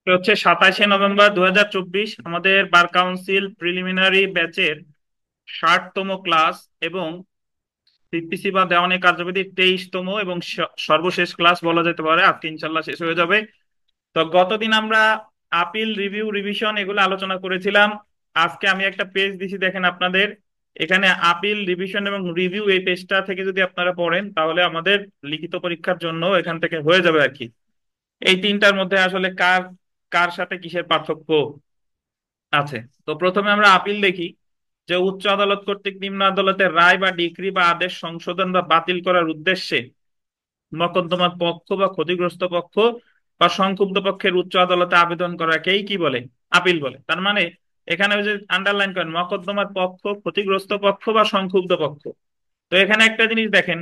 হচ্ছে 27শে নভেম্বর 2024 আমাদের bar council preliminary ব্যাচের 60তম ক্লাস এবং সিপিসি বা দেওয়ানি কার্যবিধি 23তম এবং সর্বশেষ ক্লাস বলা যেতে পারে। আজকে ইনশাল্লাহ শেষ হয়ে যাবে। তো গতদিন আমরা আপিল রিভিউ রিভিশন এগুলো আলোচনা করেছিলাম। আজকে আমি একটা পেজ দিছি, দেখেন আপনাদের এখানে আপিল রিভিশন এবং রিভিউ, এই পেজটা থেকে যদি আপনারা পড়েন তাহলে আমাদের লিখিত পরীক্ষার জন্য এখান থেকে হয়ে যাবে আর কি। এই তিনটার মধ্যে আসলে কার কার সাথে কিসের পার্থক্য আছে। তো প্রথমে আমরা আপিল দেখি, যে উচ্চ আদালত কর্তৃক নিম্ন আদালতের রায় বা ডিক্রি বা আদেশ সংশোধন বা বাতিল করার উদ্দেশ্যে মকদ্দমার পক্ষ বা ক্ষতিগ্রস্ত পক্ষ বা সংক্ষুব্ধ পক্ষের উচ্চ আদালতে আবেদন করাকেই কি বলে? আপিল বলে। তার মানে এখানে ওই যে আন্ডারলাইন করেন, মকদ্দমার পক্ষ, ক্ষতিগ্রস্ত পক্ষ বা সংক্ষুব্ধ পক্ষ। তো এখানে একটা জিনিস দেখেন,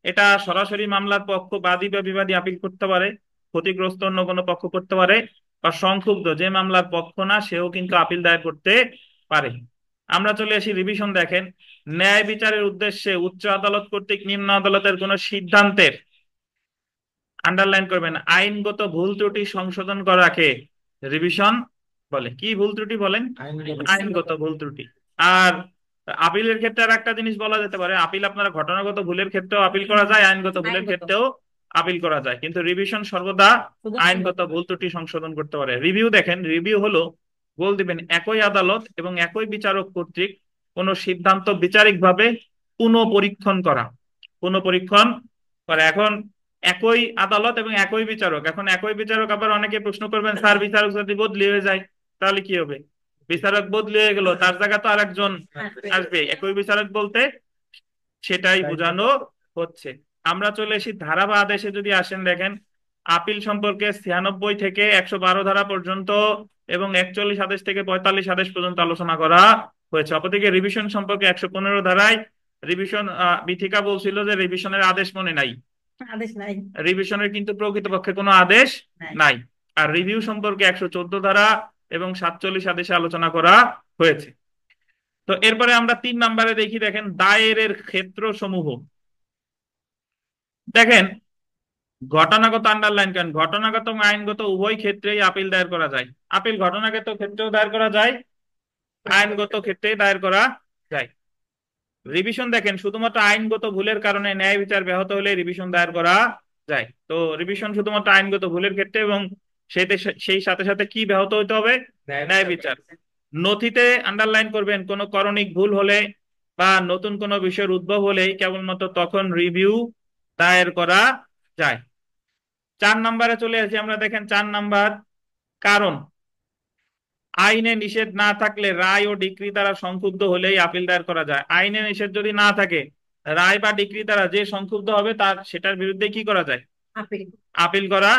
এটা সরাসরি মামলার পক্ষ বাদী বা বিবাদী আপিল করতে পারে, ক্ষতিগ্রস্ত অন্য কোনো পক্ষ করতে পারে, বা সংক্ষুব্ধ যে মামলার পক্ষ না সেও কিন্তু আপিল দায়ের করতে পারে। আমরা চলে আসি রিভিশন। দেখেন, ন্যায় বিচারের উদ্দেশ্যে উচ্চ আদালত কর্তৃক নিম্ন আদালতের কোন সিদ্ধান্তের, আন্ডারলাইন করবেন, আইনগত ভুল ত্রুটি সংশোধন করাকে রিভিশন বলে। কি ভুল ত্রুটি বলেন? আইনগত ভুল ত্রুটি। আর আপিলের ক্ষেত্রে আর একটা জিনিস বলা যেতে পারে, আপিল আপনারা ঘটনাগত ভুলের ক্ষেত্রেও আপিল করা যায়, আইনগত ভুলের ক্ষেত্রেও আপিল করা যায়, কিন্তু রিভিশন সর্বদা আইনগত ভুল ত্রুটি সংশোধন করতে পারে। রিভিউ দেখেন, রিভিউ হলো বল দিবেন একই আদালত এবং একই বিচারক কর্তৃক কোন সিদ্ধান্ত বিচারিকভাবে পুনঃপরীক্ষণ করা। পুনঃপরীক্ষণ করা। এখন একই আদালত এবং একই বিচারক, এখন একই বিচারক, আবার অনেকে প্রশ্ন করবেন স্যার বিচারক যদি বদলি হয়ে যায় তাহলে কি হবে? বিচারক বদলি হয়ে গেল, তার জায়গা তো আরেকজন আসবে। একই বিচারক বলতে সেটাই বোঝানো হচ্ছে। আমরা চলে এসি ধারা বা আদেশে যদি আসেন, দেখেন আপিল সম্পর্কে 96 থেকে 112 ধারা পর্যন্ত এবং 41 আদেশ থেকে 45 আদেশ পর্যন্ত আলোচনা করা হয়েছে। অপরদিকে রিভিশন সম্পর্কে 115 ধারায় রিভিশন বিথিকা বলছিল যে রিভিশনের আদেশ মনে নাই। আদেশ নাই। রিভিশনের কিন্তু প্রকৃতপক্ষে কোনো আদেশ নাই। আর রিভিউ সম্পর্কে 114 ধারা এবং 47 আদেশে আলোচনা করা হয়েছে। তো এরপরে আমরা 3 নম্বরে দেখি, দেখেন দায়েরের ক্ষেত্র সমূহ। দেখেন ঘটনাগত, আন্ডারলাইন করেন, ঘটনাগত এবং আইনগত উভয় ক্ষেত্রেই আপিল দায়ের করা যায়। আপিল ঘটনাগত ক্ষেত্রেও দায়ের করা যায়, আইনগত ক্ষেত্রে দায়ের করা যায়। রিভিশন দেখেন, শুধুমাত্র আইনগত ভুলের কারণে ন্যায় বিচার ব্যাহত হলে রিভিশন দায়ের করা যায়। তো রিভিশন শুধুমাত্র আইনগত ভুলের ক্ষেত্রে, এবং সেই সাথে সাথে কি ব্যাহত হইতে হবে? ন্যায় বিচার। নথিতে আন্ডারলাইন করবেন, কোন করণিক ভুল হলে বা নতুন কোনো বিষয়ের উদ্ভব হলেই কেবলমাত্র তখন রিভিউ দায়ের করা যায়। 4 নম্বরে চলে আসি আমরা, দেখেন 4 নম্বর, কারণ আইনে নিষেধ না থাকলে রায় ও ডিক্রি দ্বারা সংক্ষুব্ধ হলেই আপিল দায়ের করা যায়। আইনে নিষেধ যদি না থাকে, রায় বা ডিক্রি দ্বারা যে সংক্ষুব্ধ হবে তার সেটার বিরুদ্ধে কি করা যায়? আপিল। আপিল করা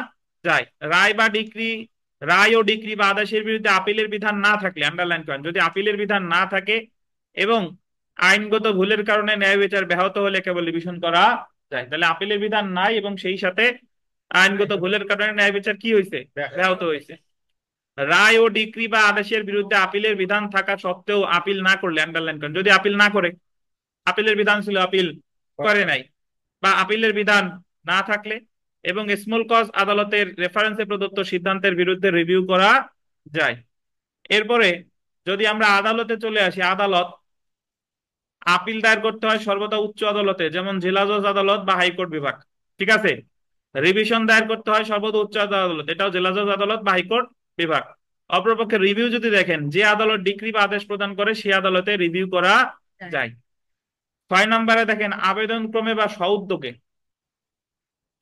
যায়। রায় বা ডিক্রি, রায় ও ডিক্রি বা আদেশের বিরুদ্ধে আপিলের বিধান না থাকলে, আন্ডারলাইন করেন, যদি আপিলের বিধান না থাকে এবং আইনগত ভুলের কারণে ন্যায় বিচার ব্যাহত হলে কেবল রিভিশন করা যায়। তাহলে আপিলের বিধান নাই এবং সেই সাথে আইনগত ভুলের কারণে ন্যায় বিচার কি হয়েছে? ব্যাহত হয়েছে। রায় ও ডিক্রি বা আদেশের বিরুদ্ধে আপিলের বিধান থাকা সত্ত্বেও আপিল না করলে, আন্ডারলাইন করেন, যদি আপিল না করে, আপিলের বিধান ছিল আপিল করে নাই, বা আপিলের বিধান না থাকলে এবং স্মল কজ আদালতের রেফারেন্সে প্রদত্ত সিদ্ধান্তের বিরুদ্ধে রিভিউ করা যায়। এরপরে যদি আমরা আদালতে চলে আসি, আদালত আপিল দায়ের করতে হয় সর্বদা উচ্চ আদালতে, যেমন জেলা জজ আদালত বা হাইকোর্ট বিভাগ। ঠিক আছে। রিভিশন দায়ের করতে হয় সর্বদা উচ্চ আদালত, এটাও জেলা জজ আদালত বা হাইকোর্ট বিভাগ। অপরপক্ষে রিভিউ যদি দেখেন, যে আদালত ডিক্রি বা আদেশ প্রদান করে সে আদালতে রিভিউ করা যায়। 6 নম্বরে দেখেন আবেদন ক্রমে বা স্বউদ্যোগে,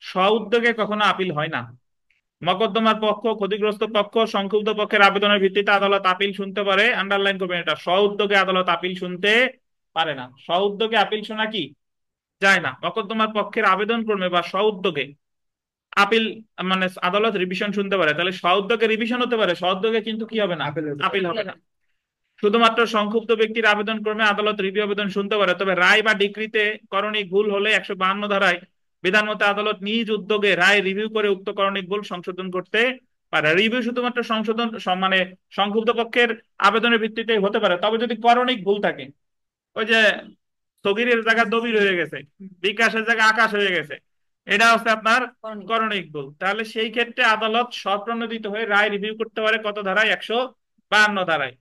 স্বউদ্যোগে কখনো আপিল হয় না। মকদ্দমার পক্ষ, ক্ষতিগ্রস্ত পক্ষ, সংক্ষুব্ধ পক্ষের আবেদনের ভিত্তিতে আদালত আপিল শুনতে পারে। আন্ডারলাইন করবেন এটা, স্বউদ্যোগে আদালত আপিল শুনতে পারে না। স্বউদ্যোগে আপিল শোনা কি যায় না। মকদ্দমার পক্ষের আবেদন ক্রমে বা স্বউদ্যোগে আপিল, মানে আদালত রিভিশন শুনতে পারে। তাহলে স্বউদ্যোগে রিভিশন হতে পারে, স্বউদ্যোগে কিন্তু কি হবে না? আপিল হবে না। শুধুমাত্র সংক্ষুব্ধ ব্যক্তির আবেদন ক্রমে আদালত রিভিউ আবেদন শুনতে পারে, তবে রায় বা ডিক্রিতে করণিক ভুল হলে 152 ধারায় বিধান মতে আদালত নিজ উদ্যোগে রায় রিভিউ করে উক্ত করণিক ভুল সংশোধন করতে পারে। রিভিউ শুধুমাত্র সংশোধন মানে সংক্ষুব্ধ পক্ষের আবেদনের ভিত্তিতে হতে পারে, তবে যদি করণিক ভুল থাকে, ওই যে সগিরের জায়গা দবির হয়ে গেছে, বিকাশের জায়গা আকাশ হয়ে গেছে, এটা হচ্ছে আপনার করণিক ভুল। তাহলে সেই ক্ষেত্রে আদালত স্বপ্রণোদিত হয়ে রায় রিভিউ করতে পারে কত ধারায়? 152 ধারায়।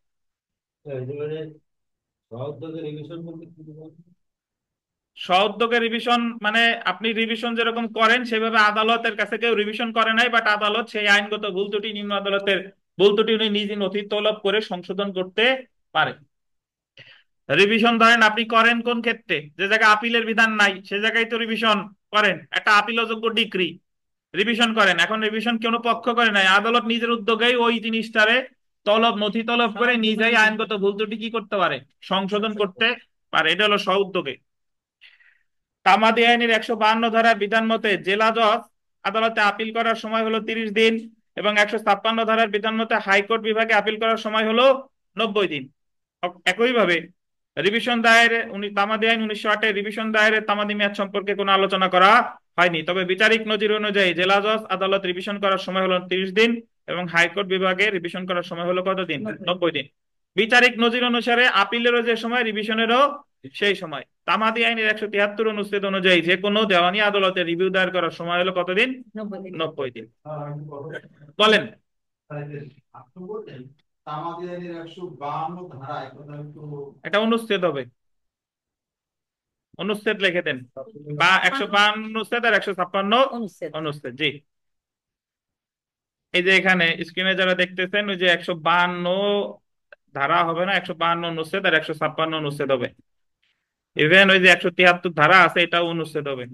স্ব-উদ্যোগে রিভিশন মানে আপনি রিভিশন যেরকম করেন সেভাবে আদালতের কাছে কেউ রিভিশন করে নাই, বাট আদালত সেই আইনগত ভুল ত্রুটি নিম্ন আদালতের ভুল ত্রুটি উনি নিজে নথি তলব করে সংশোধন করতে পারে। রিভিশন ধরেন আপনি করেন কোন ক্ষেত্রে? যে জায়গায় আপিলের বিধান নাই সে জায়গায় তো রিভিশন করেন, একটা আপিল অযোগ্য ডিক্রি রিভিশন করেন। এখন রিভিশন কোনো পক্ষ করে নাই, আদালত নিজের উদ্যোগেই ওই জিনিসটারে নথি তলব করে নিজেই আইনগত ভুল ত্রুটি কি করতে পারে? সংশোধন করতে পারে। এটা হলো স্ব উদ্যোগে। তামাদি আইনের 152 ধারার বিধান মতে জেলা জজ আদালতে আপিল করার সময় হলো 30 দিন, এবং 156 ধারার বিধান মতে হাইকোর্ট বিভাগে আপিল করার সময় হলো 90 দিন। একইভাবে রিভিশন দায়ের তামাদি আইন 1908 রিভিশন দায়েরের তামাদি মেয়াদ সম্পর্কে কোনো আলোচনা করা হয়নি। তবে বিচারিক নজির অনুযায়ী জেলা জজ আদালত রিভিশন করার সময় হলো 30 দিন, এবং হাইকোর্ট বিভাগে রিভিশন করার সময় হলো কত দিন? 90 দিন। বিচারিক নজির অনুসারে আপিলেরও যে সময়, রিভিশনেরও সেই সময়। তামাদি আইনের 173 অনুচ্ছেদ অনুযায়ী যে কোনো দেওয়ানি আদালতে রিভিউ দায়ের করার সময় হলো কতদিন? 90 দিন। বলেন। এটা অনুচ্ছেদ হবে, অনুচ্ছেদ লিখে দেন, বা 152 অনুচ্ছেদ আর 156 অনুচ্ছেদ। জি, এই যে এখানে স্ক্রিনে যারা দেখতেছেন ওই যে 152 ধারা হবে না, 152 অনুচ্ছেদ আর 156 অনুচ্ছেদ হবে। ইভেন ওই যে 173 ধারা আছে এটাও অনুচ্ছেদ হবে।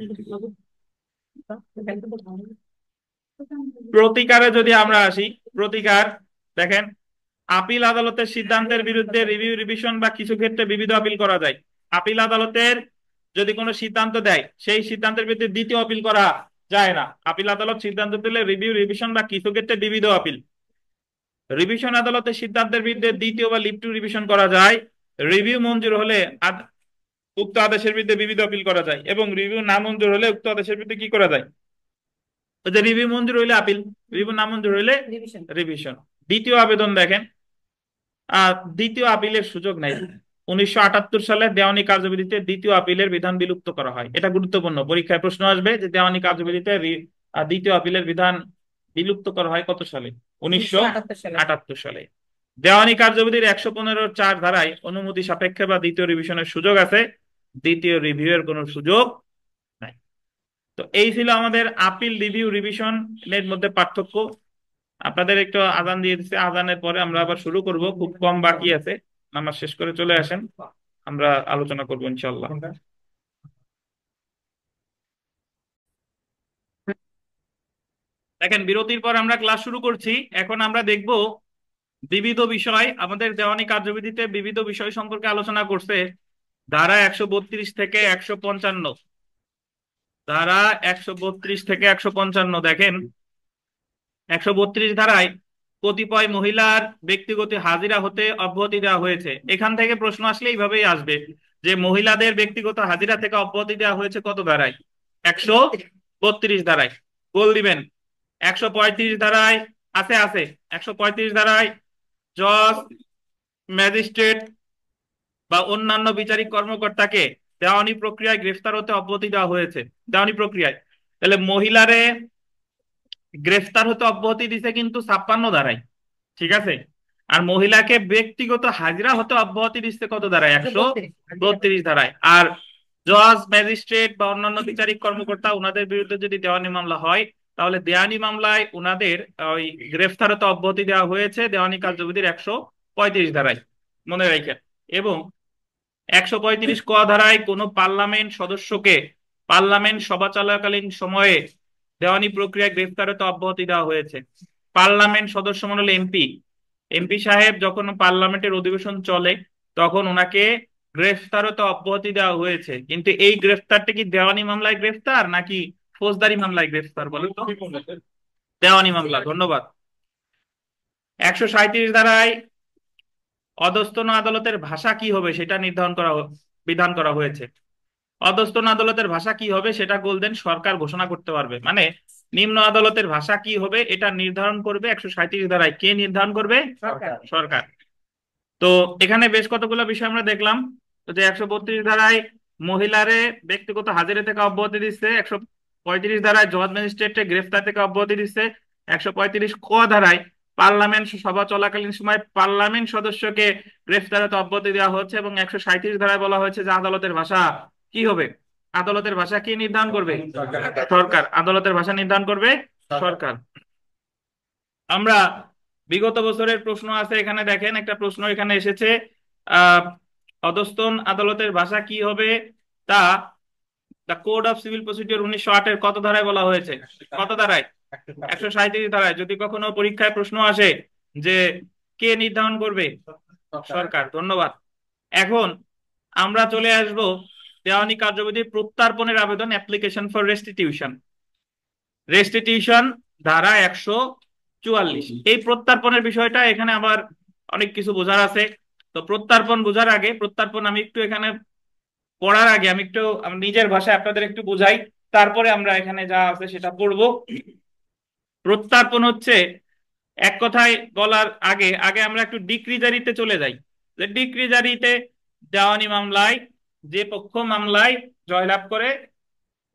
প্রতিকারে যদি আমরা আসি, প্রতিকার দেখেন, আপিল আদালতের সিদ্ধান্তের বিরুদ্ধে রিভিউ রিভিশন বা কিছু ক্ষেত্রে বিবিধ আপিল করা যায়। আপিল আদালতের যদি কোনো সিদ্ধান্ত দেয় সেই সিদ্ধান্তের বিরুদ্ধে দ্বিতীয় আপিল করা যায় না। আপিল আদালত সিদ্ধান্ত দিলে রিভিউ রিভিশন বা কিছু ক্ষেত্রে বিবিধ আপিল। রিভিশন আদালতের সিদ্ধান্তের বিরুদ্ধে দ্বিতীয় বা লিভ টু রিভিশন করা যায়। রিভিউ মঞ্জুর হলে উক্ত আদেশের বিরুদ্ধে বিবিধ আপিল করা যায়, এবং রিভিউ না মঞ্জুর হলে উক্ত আদেশের বিরুদ্ধে কি করা যায়? যে রিভিউ মঞ্জুর হইলে আপিল, রিভিউ না মঞ্জুর হইলে রিভিশন। দ্বিতীয় আবেদন দেখেন, দ্বিতীয় আপিলের সুযোগ নাই। 1978 সালে দেওয়ানি কার্যবিধিতে দ্বিতীয় আপিলের বিধান বিলুপ্ত করা হয়। এটা গুরুত্বপূর্ণ, পরীক্ষায় প্রশ্ন আসবে যে দেওয়ানি কার্যবিধিতে দ্বিতীয় আপিলের বিধান বিলুপ্ত করা হয় কত সালে? 1978 সালে। দেওয়ানি কার্যবিধির 115(4) ধারায় অনুমতি সাপেক্ষে বা দ্বিতীয় রিভিশনের সুযোগ আছে, দ্বিতীয় রিভিউ এর কোনো সুযোগ নাই। তো এই ছিল আমাদের আপিল, রিভিউ, রিভিশন এর মধ্যে পার্থক্য। আপনাদের একটু আজান দিয়ে দিচ্ছে, আজানের পরে আমরা আবার শুরু করব, খুব কম বাকি আছে। নামাজ শেষ করে চলে আসেন, আমরা আলোচনা করবো ইনশাল্লাহ। দেখেন, বিরতির পর আমরা ক্লাস শুরু করছি। এখন আমরা দেখব বিবিধ বিষয়। আমাদের দেওয়ানি কার্যবিধিতে বিবিধ বিষয় সম্পর্কে আলোচনা করছে ধারা 132 থেকে 155। ধারা 132 থেকে 155 দেখেন, 132 ধারায় কতিপয় মহিলার ব্যক্তিগত হাজিরা হতে অব্যাহতি দেওয়া হয়েছে। এখান থেকে প্রশ্ন আসলে এইভাবেই আসবে যে মহিলাদের ব্যক্তিগত হাজিরা থেকে অব্যাহতি দেওয়া হয়েছে কত ধারায়? 132 ধারায়। গোল দিবেন। 135 ধারায় আছে আছে 135 ধারায় জজ, ম্যাজিস্ট্রেট বা অন্যান্য বিচারিক কর্মকর্তাকে দেওয়ানি প্রক্রিয়ায় গ্রেফতার হতে অব্যাহতি দেওয়া হয়েছে। দেওয়ানি প্রক্রিয়ায় তাহলে মহিলারে গ্রেফতার হতে অব্যাহতি দিছে কিন্তু 56 ধারায়, ঠিক আছে। আর মহিলাকে ব্যক্তিগত হাজিরা হতে অব্যাহতি দিচ্ছে কত ধারায়? 132 ধারায়। আর জজ, ম্যাজিস্ট্রেট বা অন্যান্য বিচারিক কর্মকর্তা ওনাদের বিরুদ্ধে যদি দেওয়ানি মামলা হয়, তাহলে দেওয়ানি মামলায় ওনাদের ওই গ্রেফতার হতে অব্যাহতি দেওয়া হয়েছে দেওয়ানি কার্যবিধির 135 ধারায়, মনে রাখেন। এবং 135 ক ধারায় কোন পার্লামেন্ট সদস্যকে পার্লামেন্ট সভা চলাকালীন সময়ে দেওয়ানি প্রক্রিয়া গ্রেফতার হতে অব্যাহতি দেওয়া হয়েছে। পার্লামেন্ট সদস্য মানে হলো এমপি। এমপি সাহেব যখন পার্লামেন্টের অধিবেশন চলে তখন ওনাকে গ্রেফতার হতে অব্যাহতি দেওয়া হয়েছে, কিন্তু এই গ্রেফতারটা কি দেওয়ানি মামলায় গ্রেফতার নাকি ফৌজদারি মামলায় গ্রেফতার বলেন তো? দেওয়ানি মামলা। ধন্যবাদ। 137 ধারায় অধস্তন আদালতের ভাষা কি হবে সেটা বিধান করা হয়েছে। অধস্তন আদালতের ভাষা কি হবে সেটা গোল্ডেন সরকার ঘোষণা করতে পারবে, মানে নিম্ন আদালতের ভাষা কি হবে এটা নির্ধারণ করবে 137 ধারায়। কে নির্ধারণ করবে? সরকার। তো এখানে বেশ কতগুলো বিষয় আমরা দেখলাম। তো যে 132 ধারায় মহিলারে ব্যক্তিগত হাজিরা থেকে অব্যাহতি দিচ্ছে, 35 ধারায় জজ ম্যাজিস্ট্রেটকে গ্রেফতার থেকে অব্যাহতি দিচ্ছে। 135 ক ধারায় পার্লামেন্ট সভা চলাকালীন সময় পার্লামেন্ট সদস্যকে গ্রেফতার হতে অব্যাহতি দেওয়া হচ্ছে। এবং 137 ধারায় বলা হয়েছে যে আদালতের ভাষা কি হবে, আদালতের ভাষা কি নির্ধারণ করবে, সরকার। আদালতের ভাষা নির্ধারণ করবে সরকার। আমরা বিগত বছরের প্রশ্ন আছে এখানে, দেখেন একটা প্রশ্ন এখানে এসেছে, আহ অধস্তন আদালতের ভাষা কি হবে তা the code of civil procedure 1908 এর কত ধারায় বলা হয়েছে, কত ধারায়, 137 ধারায়। যদি কখনো পরীক্ষায় প্রশ্ন আসে যে কে নির্ধারণ করবে, সরকার। ধন্যবাদ। এখন আমরা চলে আসব দেওয়ানি কার্যবিধি প্রত্যর্পণের আবেদন, অ্যাপ্লিকেশন ফর রেস্টিটিউশন। রেস্টিটিউশন ধারা 144। এই প্রত্যর্পণের বিষয়টা এখানে আবার অনেক কিছু বোঝার আছে। তো প্রত্যর্পণ বোঝার আগে, প্রত্যর্পণ আমি একটু এখানে পড়ার আগে আমি একটু আমার নিজের ভাষায় আপনাদের একটু বুঝাই, তারপরে আমরা এখানে যা আছে সেটা পড়বো। প্রত্যর্পণ হচ্ছে, এক কথায় বলার আগে আগে আমরা একটু ডিক্রি জারিতে চলে যাই। যে ডিক্রি জারিতে দেওয়ানি মামলায় যে পক্ষ মামলায় জয়লাভ করে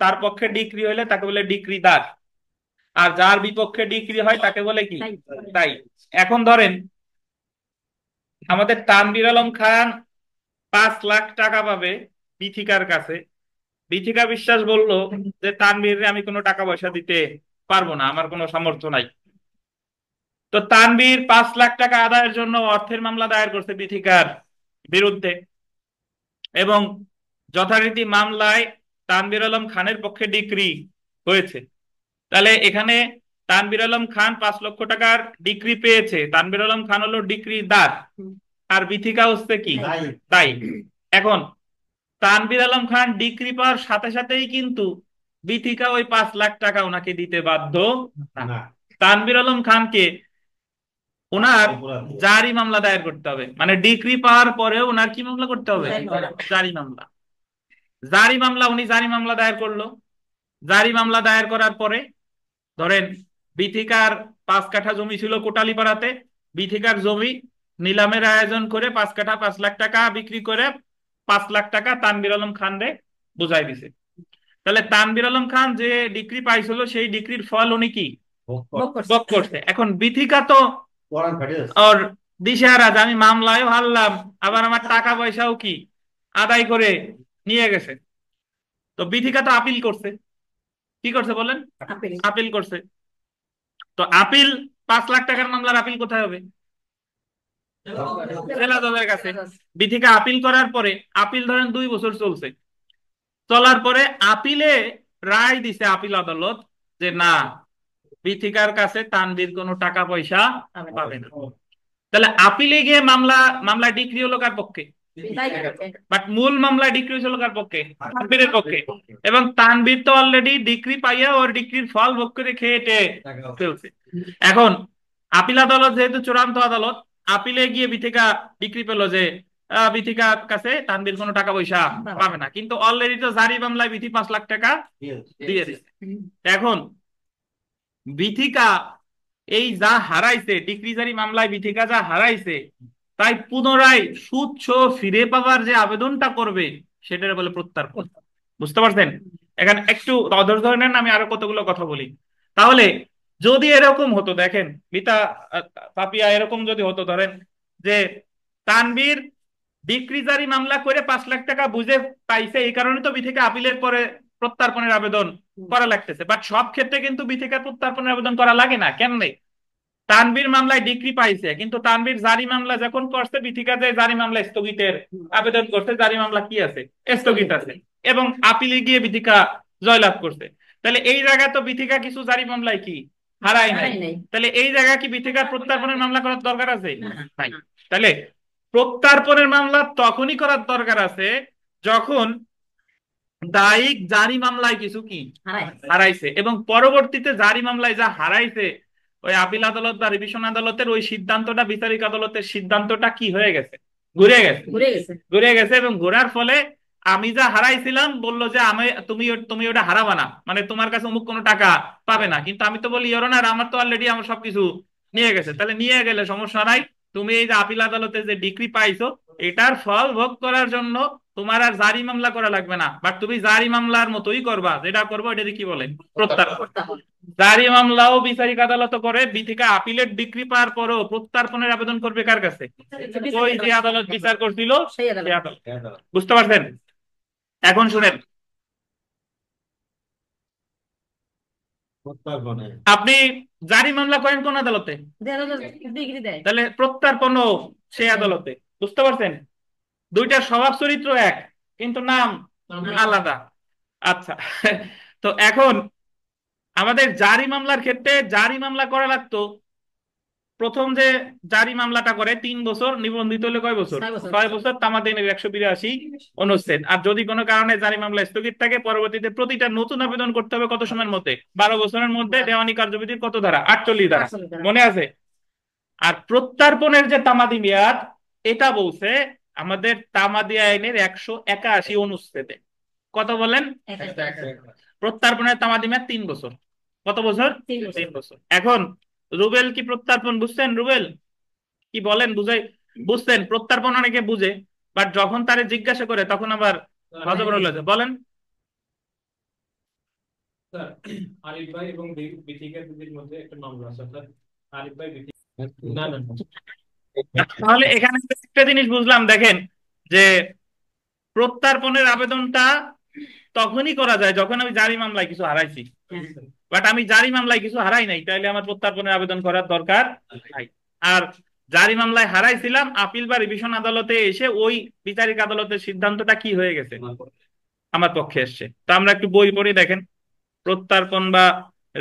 তার পক্ষে ডিক্রি হলে তাকে বলে ডিক্রিদার, আর যার বিপক্ষে ডিক্রি হয় তাকে বলে কি, তাই। এখন ধরেন আমাদের তানভীর আলম খান 5 লাখ টাকা পাবে বিথিকার কাছে। বিথিকা বিশ্বাস বলল যে তানভীরে আমি কোনো টাকা পয়সা দিতে পারবো না, আমার কোনো সামর্থ্য নাই। তো তানভীর 5 লাখ টাকা আদায়ের জন্য অর্থের মামলা দায়ের করছে বিথিকার বিরুদ্ধে, এবং যথারীতি মামলায় তানভীর আলম খানের পক্ষে ডিক্রি হয়েছে। তাহলে এখানে তানভীর আলম খান 5 লক্ষ টাকার ডিক্রি পেয়েছে, তানভীর আলম খান হলো ডিক্রিদার, আর বিথিকা হচ্ছে কি, তাই। এখন তানভীর আলম খান ডিক্রি পাওয়ার সাথে সাথেই কিন্তু বিথিকা ওই 5 লাখ টাকা ওনাকে দিতে বাধ্য না। তানভীর আলম খানকে ওনার জারি মামলা দায়ের করতে হবে, মানে ডিগ্রি পাওয়ার পরেও ওনার কি মামলা করতে হবে, জারি মামলা। জারি মামলা, উনি জারি মামলা দায়ের করলো। জারি মামলা দায়ের করার পরে ধরেন বিথিকার 5 কাঠা জমি ছিল কোটালীপাড়াতে, বিথিকার জমি নিলামের আয়োজন করে 5 কাঠা 5 লাখ টাকা বিক্রি করে 5 লাখ টাকা তানভীর আলম খান রে বুঝাই দিছে। তাহলে তানভীর আলম খান যে ডিগ্রি পাইছিল সেই ডিগ্রির ফল উনি কি ভোগ করছে। এখন বিথিকা তো ওর দিশেহারা, আমি মামলায় হারলাম, আবার আমার টাকা পয়সাও কি আদায় করে নিয়ে গেছে। তো বিথিকা তো আপিল করছে, কি করছে বলেন, আপিল করছে। তো আপিল, 5 লাখ টাকার মামলার আপিল কোথায় হবে, জেলা জজের কাছে। বিথিকা আপিল করার পরে আপিল ধরেন 2 বছর চলছে, চলার পরে আপিলে রায় দিছে আপিল আদালত যে না, বিথিকার কাছে তানভীর কোনো টাকা পয়সা পাবে না। তাহলে আপিলে গিয়ে মামলা ডিক্রি হলো কার পক্ষে, বাট মূল মামলা ডিক্রি হলো কার পক্ষে, তানভীরের পক্ষে। এবং তানভীর তো অলরেডি ডিক্রি পাইয়া ওর ডিক্রির ফল ভোগ করে খেয়েটে ফেলছে। এখন আপিল আদালত যেহেতু চূড়ান্ত আদালত, আপিলে গিয়ে বিথিকা ডিক্রি পেলো যে বিথিকার কাছে তানভীর কোনো টাকা পয়সা পাবে না, কিন্তু অলরেডি তো জারি মামলায় বিথি 5 লাখ টাকা দিয়ে দিচ্ছে। এখন বিথিকা এই যা হারাইছে, ডিক্রি জারি মামলায় বিথিকা যা হারাইছে, তাই পুনরায় সুদ সহ ফিরে পাওয়ার যে আবেদনটা করবে সেটার বলে প্রত্যর্পণ। বুঝতে পারছেন? এখানে একটু অধৈর্য ধরে নেন, আমি আরো কতগুলো কথা বলি। তাহলে যদি এরকম হতো, দেখেন মিতা পাপিয়া, এরকম যদি হতো ধরেন যে তানভীর ডিক্রি জারি মামলা করে 5 লাখ টাকা বুঝে পাইছে, এই কারণে তো বিথিকা আপিলের পরে প্রত্যর্পণের আবেদন করা লাগতেছে। বাট সব ক্ষেত্রে কিন্তু বিথিকা প্রত্যর্পণের আবেদন করা লাগে না। কেমনে? তানভীর মামলায় ডিক্রি পাইছে, কিন্তু তানভীর জারি মামলা যখন করছে, বিথিকা যে জারি মামলা স্থগিতের আবেদন করছে, জারি মামলা কি আছে, স্থগিত আছে, এবং আপিলে গিয়ে বিথিকা জয়লাভ করছে। তাহলে এই জায়গায় তো বিথিকা কিছু জারি মামলায় কি হারাই নাই। তাহলে এই জায়গায় কি বিথিকার প্রত্যর্পণের মামলা করার দরকার আছে, নাই। তাহলে প্রত্যর্পণের মামলা তখনই করার দরকার আছে যখন দায়িক জারি মামলায় কিছু কি হারাইছে, এবং পরবর্তীতে জারি মামলায় যা হারাইছে ওই আপিল আদালত বা রিভিশন আদালতের ওই সিদ্ধান্তটা, বিচারিক আদালতের সিদ্ধান্তটা কি হয়ে গেছে, ঘুরে গেছে। এবং ঘোরার ফলে আমি যা হারাইছিলাম বললো যে আমি তুমি ওটা হারাবা না, মানে তোমার কাছে অমুক কোনো টাকা পাবে না। কিন্তু আমি তো বলি ইওর অনার, আমার তো অলরেডি আমার সবকিছু নিয়ে গেছে। তাহলে নিয়ে গেলে সমস্যা নাই, তুমি এই যে আপিল আদালতে যে ডিগ্রি পাইছো এটার ফল ভোগ করার জন্য তোমার আর জারি মামলা করা লাগবে না, বাট তুমি জারি মামলার মতোই করবা, যেটা করবো এটাকে কি বলে? প্রত্যার্পণ। জারি মামলাও বিচারিক আদালত করে, থেকে আপিলের ডিগ্রি পাওয়ার পরও প্রত্যার্পণের আবেদন করবে কার কাছে? ওই যে আদালত বিচার করছিল সেই আদালত। বুঝতে পারছেন? এখন শুনেন, আপনি জারি মামলা করেন কোন আদালতে? তাহলে প্রত্যার্পণ সেই আদালতে। বুঝতে পারছেন? দুইটার স্বভাব চরিত্র এক, কিন্তু নাম আলাদা। আচ্ছা, তো এখন আমাদের জারি মামলার ক্ষেত্রে জারি মামলা করা লাগতো, প্রথম যে জারি মামলাটা করে 3 বছর, নিবন্ধিত হলে কয় বছর? 6 বছর, তামাদি 182 অনুচ্ছেদ। আর যদি কোনো কারণে জারি মামলা স্থগিত থাকে, পরবর্তীতে প্রতিটা নতুন আবেদন করতে হবে কত সময়ের মধ্যে? 12 বছরের মধ্যে। দেওয়ানি কার্যবিধির কত ধারা? 48 ধারা। মনে আছে? আর প্রত্যার্পণের যে তামাদি মেয়াদ, এটা বলছে আমাদের তামাদি আইনের 181 অনুচ্ছেদে। কত বলেন? প্রত্যার্পণের তামাদি মেয়াদ 3 বছর। কত বছর? 3 বছর। এখন রুবেল কি প্রত্যার্পণ বুঝছেন? রুবেল কি বলেন? বুঝাই? বুঝছেন? প্রত্যার্পণ অনেকে বুঝে, বাট যখন তারে জিজ্ঞাসা করে তখন আবার হজবরল হয়ে যায়। বলেন। স্যার, আরিফ ভাই এবং বিথিকা দিদির মধ্যে একটা মামলা আছে স্যার। আরিফ ভাই না না না। তাহলে এখানে একটা জিনিস বুঝলাম, দেখেন যে প্রত্যার্পণের আবেদনটা তখনই করা যায় যখন আমি জারি মামলায় কিছু হারাইছি, বাট আমি জারি মামলায় কিছু হারাই নাই, তাইলে আমার প্রত্যার্পণের আবেদন করার দরকার নাই। আর জারি মামলায় হারাইছিলাম, আপিল বা রিভিশন আদালতে এসে ওই বিচারিক আদালতের সিদ্ধান্তটা কি হয়ে গেছে? আমার পক্ষে এসছে। তো আমরা একটু বই পড়ি, দেখেন। প্রত্যার্পণ বা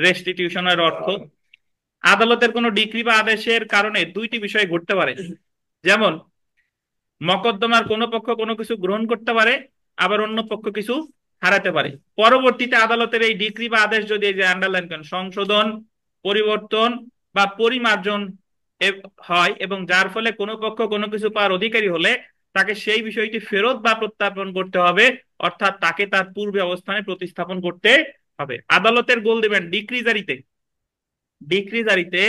রেস্টিটিউশনের অর্থ: আদালতের কোনো ডিক্রি বা আদেশের কারণে দুইটি বিষয় ঘটতে পারে। যেমন, মকদ্দমার কোনো পক্ষ কোনো কিছু গ্রহণ করতে পারে, আবার অন্য পক্ষ কিছু হারাতে পারে। পরবর্তীতে আদালতের এই ডিক্রি বা আদেশ যদি, এই যে আন্ডারলাইন করেন, সংশোধন, পরিবর্তন বা পরিমার্জন হয়, এবং যার ফলে কোনো পক্ষ কোনো কিছু পাওয়ার অধিকারী হলে তাকে সেই বিষয়টি ফেরত বা প্রত্যার্পণ করতে হবে, অর্থাৎ তাকে তার পূর্বে অবস্থানে প্রতিস্থাপন করতে হবে। আদালতের গোল দিবেন ডিক্রি জারিতে। ডিক্রি জারিতে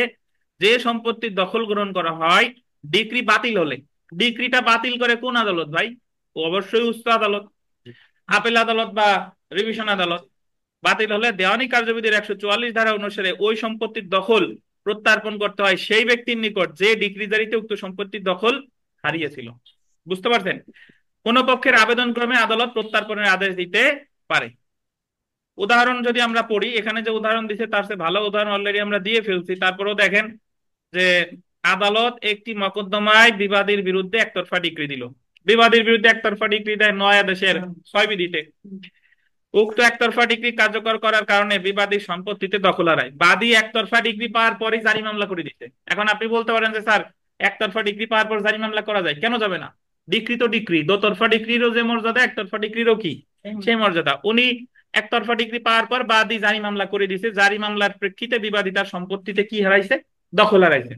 যে সম্পত্তির দখল গ্রহণ করা হয়, ডিক্রি বাতিল হলে, ডিক্রিটা বাতিল করে কোন আদালত ভাই? অবশ্যই উচ্চ আদালত, আপিল আদালত বা রিভিশন আদালত। বাতিল হলে দেওয়ানি কার্যবিধির 144 ধারা অনুসারে ওই সম্পত্তির দখল প্রত্যার্পণ করতে হয় সেই ব্যক্তির নিকট যে ডিক্রি জারিতে উক্ত সম্পত্তির দখল হারিয়েছিল। বুঝতে পারছেন? কোন পক্ষের আবেদন ক্রমে আদালত প্রত্যার্পণের আদেশ দিতে পারে। উদাহরণ যদি আমরা পড়ি, এখানে যে উদাহরণ দিছে তার চেয়ে ভালো উদাহরণ অলরেডি আমরা দিয়ে ফেলছি, তারপরেও দেখেন যে আদালত একটি মকদ্দমায় বিবাদীর বিরুদ্ধে একতরফা ডিক্রি দিল। বিবাদীর বিরুদ্ধে একতরফা ডিক্রি দেয় 9 আদেশের 6 বিধিতে। উক্ত একতরফা ডিক্রি কার্যকর করার কারণে বিবাদীর সম্পত্তিতে দখল হারায়। বাদী একতরফা ডিক্রি পাওয়ার পরই জারি মামলা করে দিতে। এখন আপনি বলতে পারেন যে স্যার, একতরফা ডিক্রি পাওয়ার পর জারি মামলা করা যায়, কেন যাবে না? ডিক্রি তো ডিক্রি, দোতরফা ডিক্রিরও যে মর্যাদা, একতরফা ডিক্রিরও কি সেই মর্যাদা। উনি একতরফা ডিক্রি পাওয়ার পর বাদী জারি মামলা করে দিছে, জারি মামলার প্রেক্ষিতে বিবাদী তার সম্পত্তিতে কি হারাইছে? দখল হারাইছে।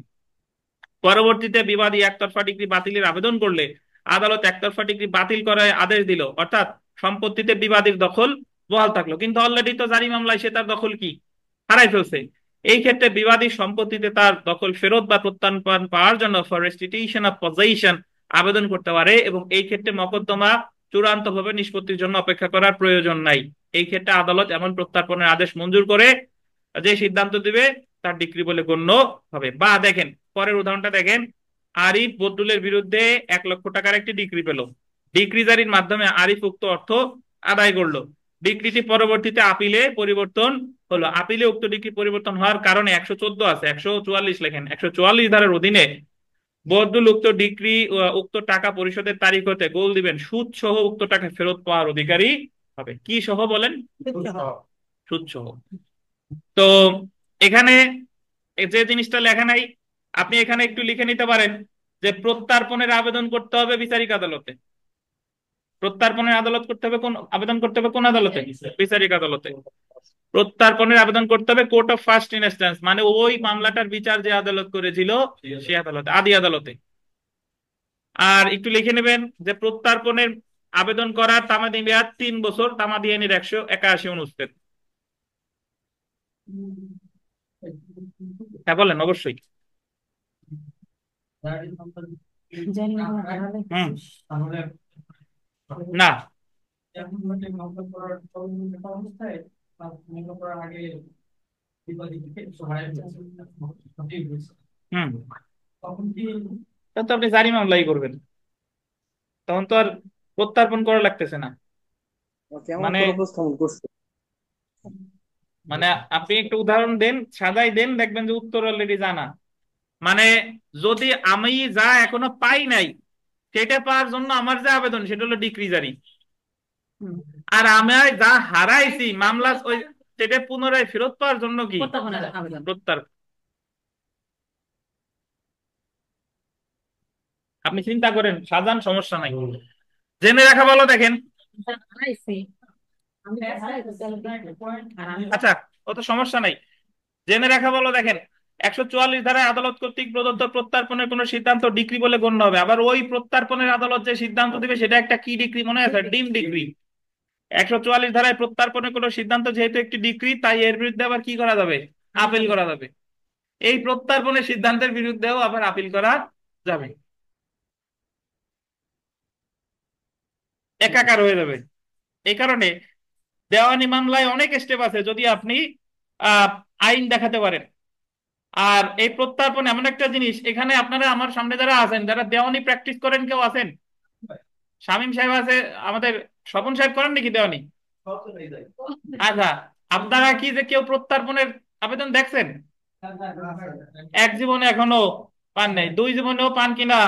পরবর্তীতে বিবাদী একতরফা ডিক্রি বাতিলের আবেদন করলে আদালত একতরফা ডিক্রি বাতিল করার আদেশ দিল, অর্থাৎ সম্পত্তিতে বিবাদীর দখল বহাল থাকলো, কিন্তু অলরেডি তো জারি মামলায় সে তার দখল কি হারাই ফেলছে। এই ক্ষেত্রে বিবাদীর সম্পত্তিতে তার দখল ফেরত বা প্রত্যার্পণ পাওয়ার জন্য ফর রেস্টিটিউশন অফ পজেশন আবেদন করতে পারে, এবং এই ক্ষেত্রে মকদ্দমা চূড়ান্তভাবে নিষ্পত্তির জন্য অপেক্ষা করার প্রয়োজন নাই। এই ক্ষেত্রে আদালত এমন প্রত্যার্পণের আদেশ মঞ্জুর করে যে সিদ্ধান্ত দিবে তার ডিক্রি বলে গণ্য হবে। বা দেখেন পরের উদাহরণটা দেখেন, আরিফ বদরুলের বিরুদ্ধে 1 লক্ষ টাকার একটি ডিক্রি পেল। ডিক্রি জারির মাধ্যমে আরিফ উক্ত অর্থ আদায় করলো। ডিক্রিটি পরবর্তীতে আপিলে পরিবর্তন হলো। আপিলে উক্ত ডিক্রি পরিবর্তন হওয়ার কারণে 114 আছে, 144 লেখেন, 144 ধারার অধীনে বদরুল উক্ত ডিক্রি উক্ত টাকা পরিশোধের তারিখ হতে গোল দিবেন সুদ সহ উক্ত টাকা ফেরত পাওয়ার অধিকারী হবে। কি সহ বলেন? সুদ সহ। তো এখানে যে জিনিসটা লেখা নাই, আপনি এখানে একটু লিখে নিতে পারেন যে প্রত্যার্পণের আবেদন করতে হবে বিচারিক আদালতে। প্রত্যার্পণের আদালত করতে হবে কোন আবেদন করতে হবে? কোন আদালতে? বিচারিক আদালতে। প্রত্যার্পণের আবেদন করতে হবে কোর্ট অফ ফার্স্ট ইনস্ট্যান্স, মানে ওই মামলাটার বিচার যে আদালত করেছিল সেই আদালতে, আদি আদালতে। আর একটু লিখে নেবেন যে প্রত্যার্পণের আবেদন করার তামাদি মেয়াদ 3 বছর, তামাদি আইনের 181 অনুচ্ছেদ। হ্যাঁ বলেন, অবশ্যই। হুম, না, হুম, তা তো আপনি জারি মামলাই করবেন, তখন তো আর প্রত্যার্পণ করা লাগতেছে না। কেমন মানে করে উপস্থাপন করছে? মানে আপনি একটু উদাহরণ দেন, সাজাই দেন, দেখবেন যে উত্তর অলরেডি জানা। মানে যদি আমি যা এখনো পাই নাই সেটা পাওয়ার জন্য আমার যে আবেদন সেটা হলো ডিক্রি জারি, আর আমি যা হারাইছি মামলা ওই সেটা পুনরায় ফেরত পাওয়ার জন্য কি প্রত্যার্পণ। আপনি চিন্তা করেন, সাজান, সমস্যা নাই, জেনে রাখা ভালো। দেখেন, আচ্ছা, অত সমস্যা নাই, জেনে রাখা ভালো। দেখেন, 144 ধারায় আদালত কর্তৃক প্রদত্ত প্রত্যর্পণের কোন সিদ্ধান্ত ডিক্রি বলে গণ্য হবে। আবার ওই প্রত্যর্পণের আদালত যে সিদ্ধান্ত দিবে সেটা একটা কি ডিক্রি মনে আছে? ডিম ডিক্রি। 144 ধারায় প্রত্যর্পণের কোন সিদ্ধান্ত যেহেতু একটি ডিক্রি, তাই এর বিরুদ্ধে আবার কি করা যাবে? আপিল করা যাবে। এই প্রত্যর্পণের সিদ্ধান্তের বিরুদ্ধেও আবার আপিল করা যাবে। একাকার হয়ে যাবে। এই কারণে দেওয়ানি মামলায় অনেক স্টেপ আছে যদি আপনি আহ আইন দেখাতে পারেন। আর এই প্রত্যর্পণ এমন একটা জিনিস, এখানে আপনারা আমার সামনে যারা আছেন, যারা দেওয়ানি প্র্যাকটিস করেন, কেউ আছেন? শামীম সাহেব আছে, আমাদের স্বপন সাহেব করেন নাকি দেওয়ানি? আচ্ছা, আপনারা কি যে কেউ প্রত্যর্পণের আবেদন দেখছেন? এক জীবনে এখনো পান নাই, দুই জীবনেও পান কিনা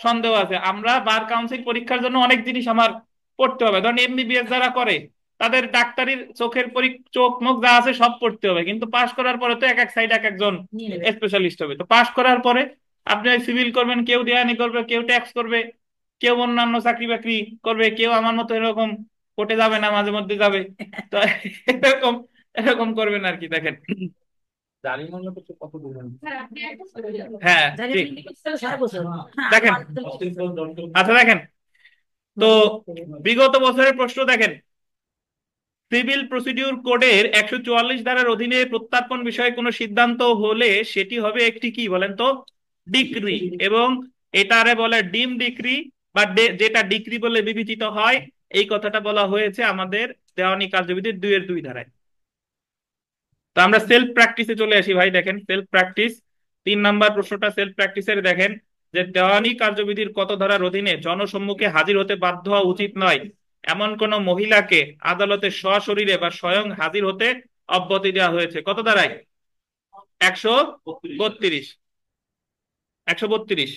সন্দেহ আছে। আমরা বার কাউন্সিল পরীক্ষার জন্য অনেক জিনিস আমার পড়তে হবে। ধরেন এমবিবিএস যারা করে তাদের ডাক্তারির চোখের চোখ মুখ যা আছে সব পড়তে হবে, কিন্তু পাশ করার পরে তো এক এক সাইড এক একজন স্পেশালিস্ট হবে। তো পাশ করার পরে আপনি সিভিল করবেন, কেউ দেয়ানি করবে, কেউ ট্যাক্স করবে, কেউ অন্যান্য চাকরি বাকরি করবে, কেউ আমার মতো এরকম কোর্টে যাবে না, মাঝে মধ্যে যাবে। তো এরকম এরকম করবেন আর কি। দেখেন, জারি মামলা করতে কত দিন? হ্যাঁ ঠিক, দেখেন, আচ্ছা দেখেন তো বিগত বছরের প্রশ্ন দেখেন, সিভিল প্রসিডিউর কোডের 144 ধারার অধীনে প্রত্যর্পণ বিষয়ে কোনো সিদ্ধান্ত হলে সেটি হবে একটি কি বলেন তো? ডিক্রি। এবং এটারে বলে ডিম ডিক্রি, বা যেটা ডিক্রি বলে বিবেচিত হয়। এই কথাটা বলা হয়েছে আমাদের দেওয়ানি কার্যবিধির 2-2 ধারায়। তো আমরা সেলফ প্র্যাকটিসে চলে আসি ভাই। দেখেন, সেলফ প্র্যাকটিস 3 নাম্বার প্রশ্নটা সেলফ প্র্যাকটিসের। দেখেন যে দেওয়ানি কার্যবিধির কত ধারার অধীনে জনসম্মুখে হাজির হতে বাধ্য হওয়া উচিত নয় এমন কোন মহিলাকে আদালতে সশরীরে বা স্বয়ং হাজির হতে অব্যাহতি দেওয়া হয়েছে? কত ধারায়? 132, 132।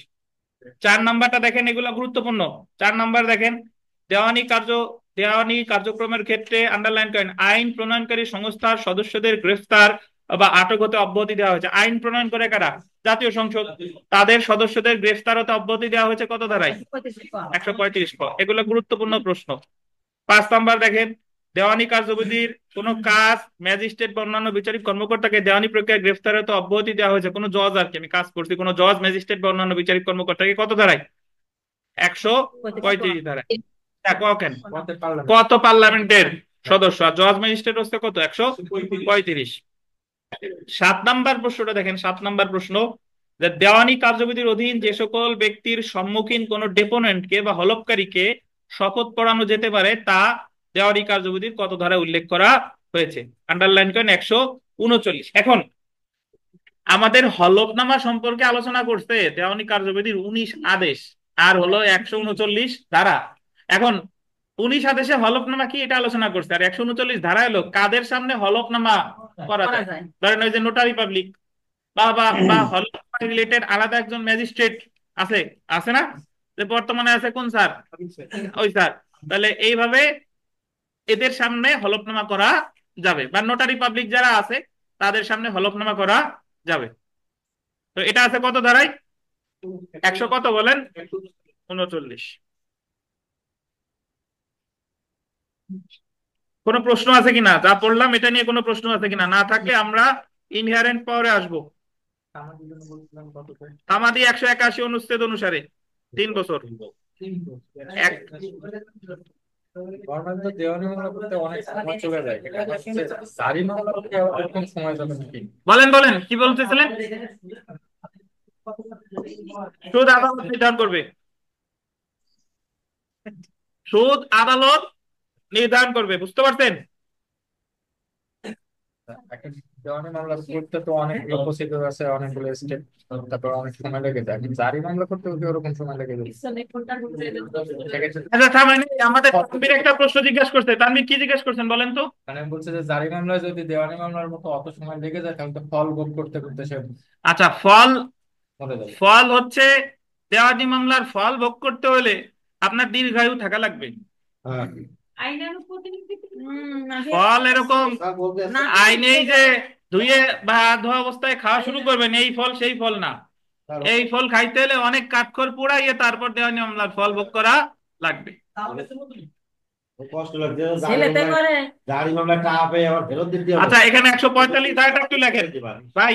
4 নাম্বারটা দেখেন, এগুলো গুরুত্বপূর্ণ। 4 নাম্বার দেখেন, দেওয়ানি কার্য দেওয়ানি কার্যক্রমের ক্ষেত্রে আন্ডারলাইন করেন, আইন প্রণয়নকারী সংস্থার সদস্যদের গ্রেফতার বা আটক হতে অব্যাহতি দেওয়া হয়েছে। আইন প্রণয়ন করে কারা? জাতীয় সংসদ। তাদের সদস্যদের গ্রেফতার হতে অব্যাহতি দেওয়া হয়েছে কত ধারায়? 135 ক। এগুলো গুরুত্বপূর্ণ প্রশ্ন। 5 নাম্বার দেখেন, দেওয়ানি কার্যবিধির কোন কাজ ম্যাজিস্ট্রেট বা অন্যান্য বিচারিক কর্মকর্তাকে দেওয়ানি প্রক্রিয়ায় গ্রেফতার হতে অব্যাহতি দেওয়া হয়েছে। কোন জজ, আর কি আমি কাজ করছি, কোন জজ, ম্যাজিস্ট্রেট বা অন্যান্য বিচারিক কর্মকর্তাকে কত ধারায়? 135 ধারায়। দেখো কেন, কত পার্লামেন্টের সদস্য, আর জজ ম্যাজিস্ট্রেট হচ্ছে কত? 135। 7 নাম্বার প্রশ্নটা দেখেন, 7 নাম্বার প্রশ্ন, যে দেওয়ানি কার্যবিধির অধীন যে সকল ব্যক্তির সম্মুখীন কোন ডেপোনেন্টকে বা হলফকারীকে শপথ পড়ানো যেতে পারে তা দেওয়ানি কার্যবিধির কত ধারায় উল্লেখ করা হয়েছে? আন্ডারলাইন করেন 139। এখন আমাদের হলফনামা সম্পর্কে আলোচনা করতে দেওয়ানি কার্যবিধির 19 আদেশ আর হলো 139 ধারা। এখন 19 আদেশে হলফনামা কি এটা আলোচনা করছে, আর 139 ধারা হলো কাদের সামনে হলফনামা করা যায়। ধরেন ওই যে নোটারি পাবলিক বা বা বা হলফনামা রিলেটেড আলাদা একজন ম্যাজিস্ট্রেট আছে, আছে না? যে বর্তমানে আছে কোন স্যার? ওই স্যার। তাহলে এইভাবে এদের সামনে হলফনামা করা যাবে, বা নোটারি পাবলিক যারা আছে তাদের সামনে হলফনামা করা যাবে। তো এটা আছে কত ধারায়? 100 কত বলেন? 39। কোনো প্রশ্ন আছে কিনা যা পড়লাম এটা নিয়ে? কোনো প্রশ্ন আছে কিনা? না থাকলে আমরা ইনহেরেন্ট পাওয়ারে আসবো। তামাদি 181 অনুচ্ছেদ অনুসারে 3 বছর। এক- গভর্নমেন্ট তো দেওয়ানি মামলা করতে অনেক সময় চলে যায়, এটা হচ্ছে জারি মামলা করতে এরকম সময় যাবে নাকি? বলেন বলেন কি বলতেছিলেন? সুদ আদালত নির্ধারণ করবে, সুদ আদালত নির্ধারণ করবে, বুঝতে পারছেন? একটা দেওয়ানি মামলা করতে তো অনেকগুলো প্রসিডিউর আছে, অনেকগুলো স্টেপ, তারপর অনেক সময় লেগে যায়। কিন্তু জারি মামলা করতে কি ওরকম সময় লেগে যায়? সেক্ষেত্রে আচ্ছা তার মানে আমাদের তানভীর একটা প্রশ্ন জিজ্ঞাসা করছে, তানভীর কি জিজ্ঞাসা করছেন বলেন তো? মানে আমি বলছি যে জারি মামলায় যদি দেওয়ানি মামলার মতো অত সময় লেগে যায়, তাহলে তো ফল ভোগ করতে করতে সে আচ্ছা ফল, মরে যাবে। ফল হচ্ছে দেওয়ানি মামলার ফল ভোগ করতে হলে আপনার দীর্ঘায়ু থাকা লাগবে। হ্যাঁ, ফল এরকম আইনেই যে ধুয়ে বা ধোয়া অবস্থায় খাওয়া শুরু করবেন এই ফল সেই ফল না। এই ফল খাইতে হলে অনেক কাঠখড় পোড়াইয়ে তারপর দেওয়ানি মামলার ফল ভোগ করা লাগবে। কষ্ট লাগছে ছেলেতে করে গাড়ি মামলা টাপে আবার ফেরত দিতে হবে। আচ্ছা এখানে 145 ধারাটা একটু লেখেন ভাই,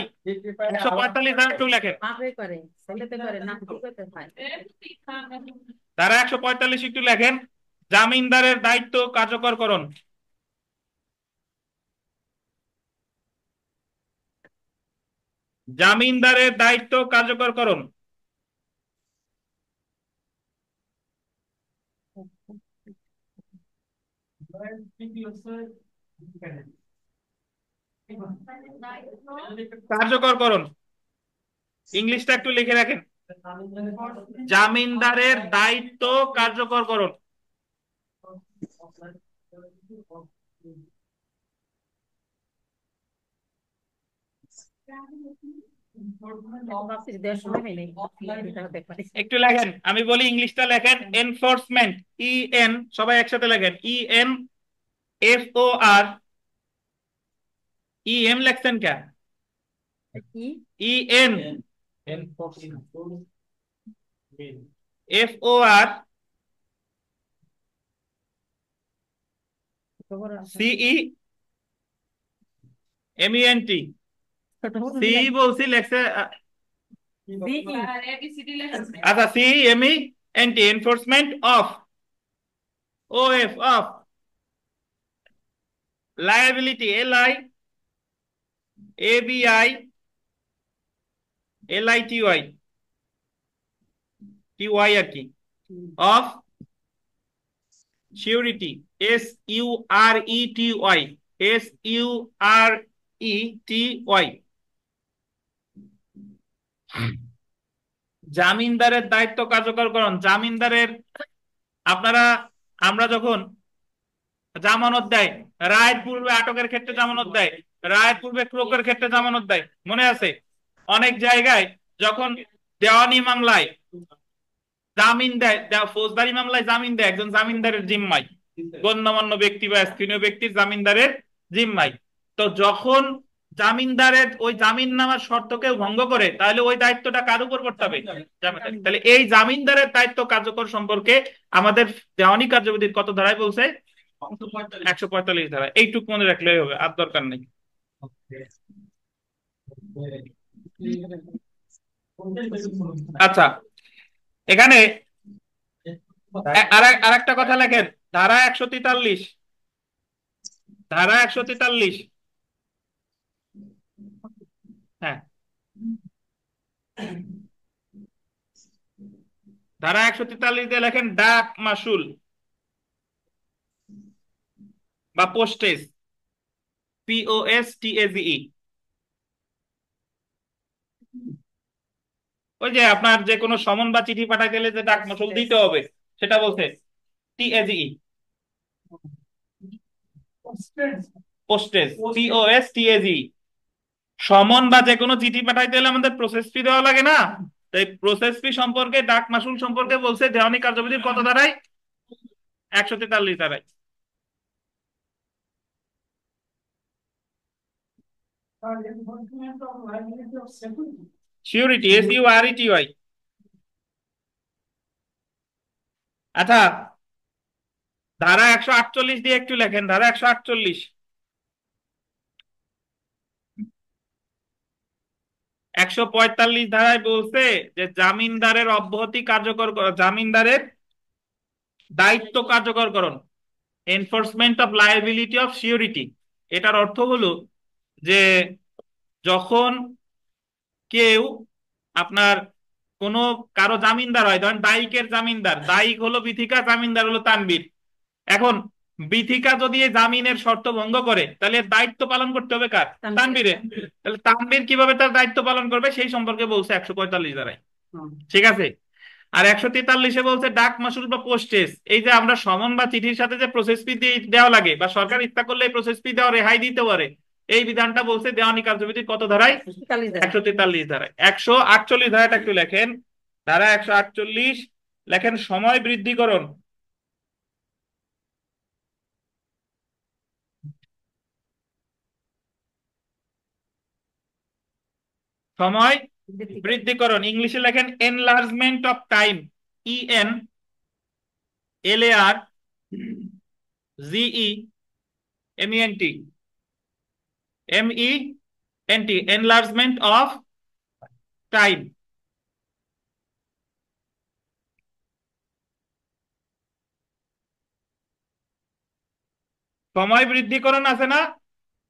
145 ধারা একটু লেখেন। করে ছেলেতে করে না করতে হয়। ধারা 145 একটু লেখেন, জামিনদারের দায়িত্ব কার্যকরকরণ। জামিনদারের দায়িত্ব কার্যকরকরণ। কার্যকরকরণ ইংলিশটা একটু লিখে রাখেন, জামিনদারের দায়িত্ব কার্যকরকরণ। একটু লেখেন, আমি বলি ইংলিশটা লেখেন, এনফোর্সমেন্ট, ই এন, সবাই একসাথে লেখেন, E N F O R, E M লেখছেন কেন? E N F O R C E M E N T, C বলছি লেখছে। আচ্ছা C M E N T, enforcement of, O F of, liability L I A B I L I T Y, T Y আর কি, of surety, S U R E T Y, S U R E T Y. জামিনদারের দায়িত্ব কার্যকরকরণ, জামিনদারের, আপনারা, আমরা যখন জামানত দেয়, রায়ের পূর্বে আটকের ক্ষেত্রে জামানত দেয়, রায়ের পূর্বে ক্রোকের ক্ষেত্রে জামানত দেয়, মনে আছে? অনেক জায়গায় যখন দেওয়ানি মামলায় জামিন দেয়, ফৌজদারি মামলায় জামিন দেয় একজন জামিনদারের জিম্মায়, গণ্যমান্য ব্যক্তি বা স্থানীয় ব্যক্তির জামিনদারের জিম্মায়। তো যখন জামিনদারের ওই জামিন নামার শর্ত কেউ ভঙ্গ করে, তাহলে ওই দায়িত্বটা কার উপর পড়তে হবে? জামিনদার। তাহলে এই জামিনদারের দায়িত্ব কার্যকর সম্পর্কে আমাদের দেওয়ানি কার্যবিধির কত ধারায় বলছে? 145 ধারা। এইটুকু মনে রাখলেই হবে, আর দরকার নেই। আচ্ছা এখানে আর একটা কথা লেখেন, ধারা 143, ধারা 143, হ্যাঁ ধারা 143 দিয়ে লেখেন ডাক মাসুল বা পোস্টেজ, POSTAGE। ওই যে আপনার যে কোনো সমন বা চিঠি পাঠাতে গেলে যে ডাক মাসুল দিতে হবে, সেটা বলছে TAGE, পোস্টেজ, POSTAGE। সমন বা যে কোনো চিঠি পাঠাইতে হলে আমাদের প্রসেস ফি দেওয়া লাগে না? তাই প্রসেস ফি সম্পর্কে, ডাক মাসুল সম্পর্কে বলছে দেওয়ানি কার্যবিধির কত ধারায়? 143 ধারায়। Surety, SURETY। আচ্ছা ধারা 148 দিয়ে একটু লেখেন, ধারা 148, 145 ধারায় বলছে যে জামিনদারের অব্যাহতি কার্যকর, জামিনদারের দায়িত্ব কার্যকরকরণ, enforcement of liability of surety. এটার অর্থ হলো যে যখন কেউ আপনার কোনো কারো জামিনদার হয়, ধরেন দায়িকের জামিনদার, দায়িক হলো বিথিকা, জামিনদার হলো তানবীর। এখন বিথিকা যদি এই জামিনের শর্ত ভঙ্গ করে তাহলে এর দায়িত্ব পালন করতে হবে কার? তানবীরের। তাহলে তানবীর কিভাবে তার দায়িত্ব পালন করবে সেই সম্পর্কে বলছে 145 ধারায়। ঠিক আছে। আর 143-এ বলছে ডাক মাসুল বা পোস্টেজ, এই যে আমরা সমন বা চিঠির সাথে যে প্রসেস ফি দেওয়া লাগে বা সরকার ইচ্ছা করলে এই প্রসেস ফি দেওয়া রেহাই দিতে পারে, এই বিধানটা বলছে দেওয়ানি কার্যবিধির কত ধারায়? 143 ধারায়। 148 ধারাটা একটু লেখেন। ধারা 148 লেখেন সময় বৃদ্ধিকরণ। সময় বৃদ্ধিকরণ ইংলিশে লেখেন enlargement of time, ENLARGEMENT enlargement of time. সময় বৃদ্ধিকরণ আছে না,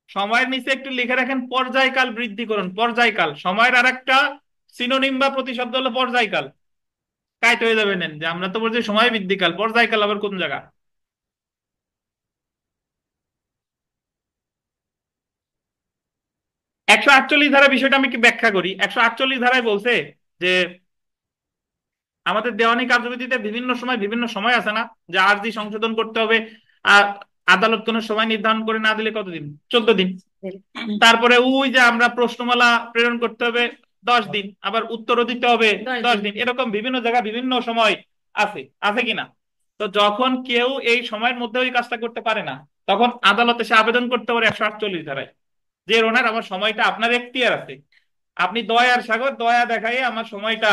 সময়ের নিচে একটু লিখে রাখেন পর্যায়কাল বৃদ্ধিকরণ। পর্যায়কাল সময়ের আর একটা সিনোনিম বা প্রতিশব্দ হলো পর্যায়কাল। কাইট হয়ে যাবে নেন যে আমরা তো বলছি সময় বৃদ্ধিকাল, পর্যায়কাল আবার কোন জায়গা? 148 ধারা বিষয়টা আমি কি ব্যাখ্যা করি। 148 ধারায় বলছে যে আমাদের দেওয়ানি কার্যবিধিতে বিভিন্ন সময় বিভিন্ন সময় আছে না, যে আর্জি সংশোধন করতে হবে। আর আদালত কোনো সময় নির্ধারণ করে না দিলে কতদিন? 14 দিন। তারপরে ওই যে আমরা প্রশ্নমালা প্রেরণ করতে হবে 10 দিন, আবার উত্তরও দিতে হবে 10 দিন। এরকম বিভিন্ন জায়গায় বিভিন্ন সময় আছে, আছে কিনা? তো যখন কেউ এই সময়ের মধ্যে ওই কাজটা করতে পারে না, তখন আদালতে সে আবেদন করতে পারে 148 ধারায়, যে ওনার আমার সময়টা আপনার এখতিয়ার আছে, আপনি দয়ার সাগর দয়া দেখাই আমার সময়টা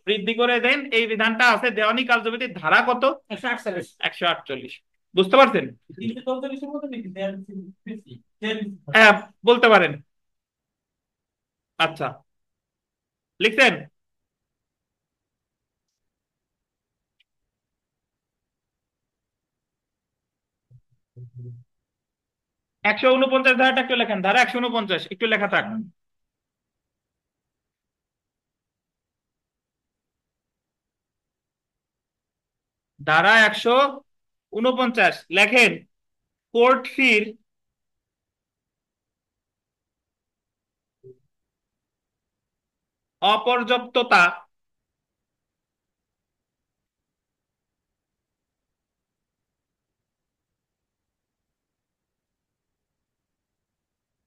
বৃদ্ধি করে দেন। এই বিধানটা আছে দেওয়ানি কার্যবিধির ধারা কত? 148। বুঝতে পারছেন? হ্যাঁ বলতে পারেন। আচ্ছা লিখছেন? 149 ধারাটা একটু লেখেন। ধারা 149 একটু লেখা থাক। ধারা 149 লেখেন কোর্ট ফির অপর্যাপ্ততা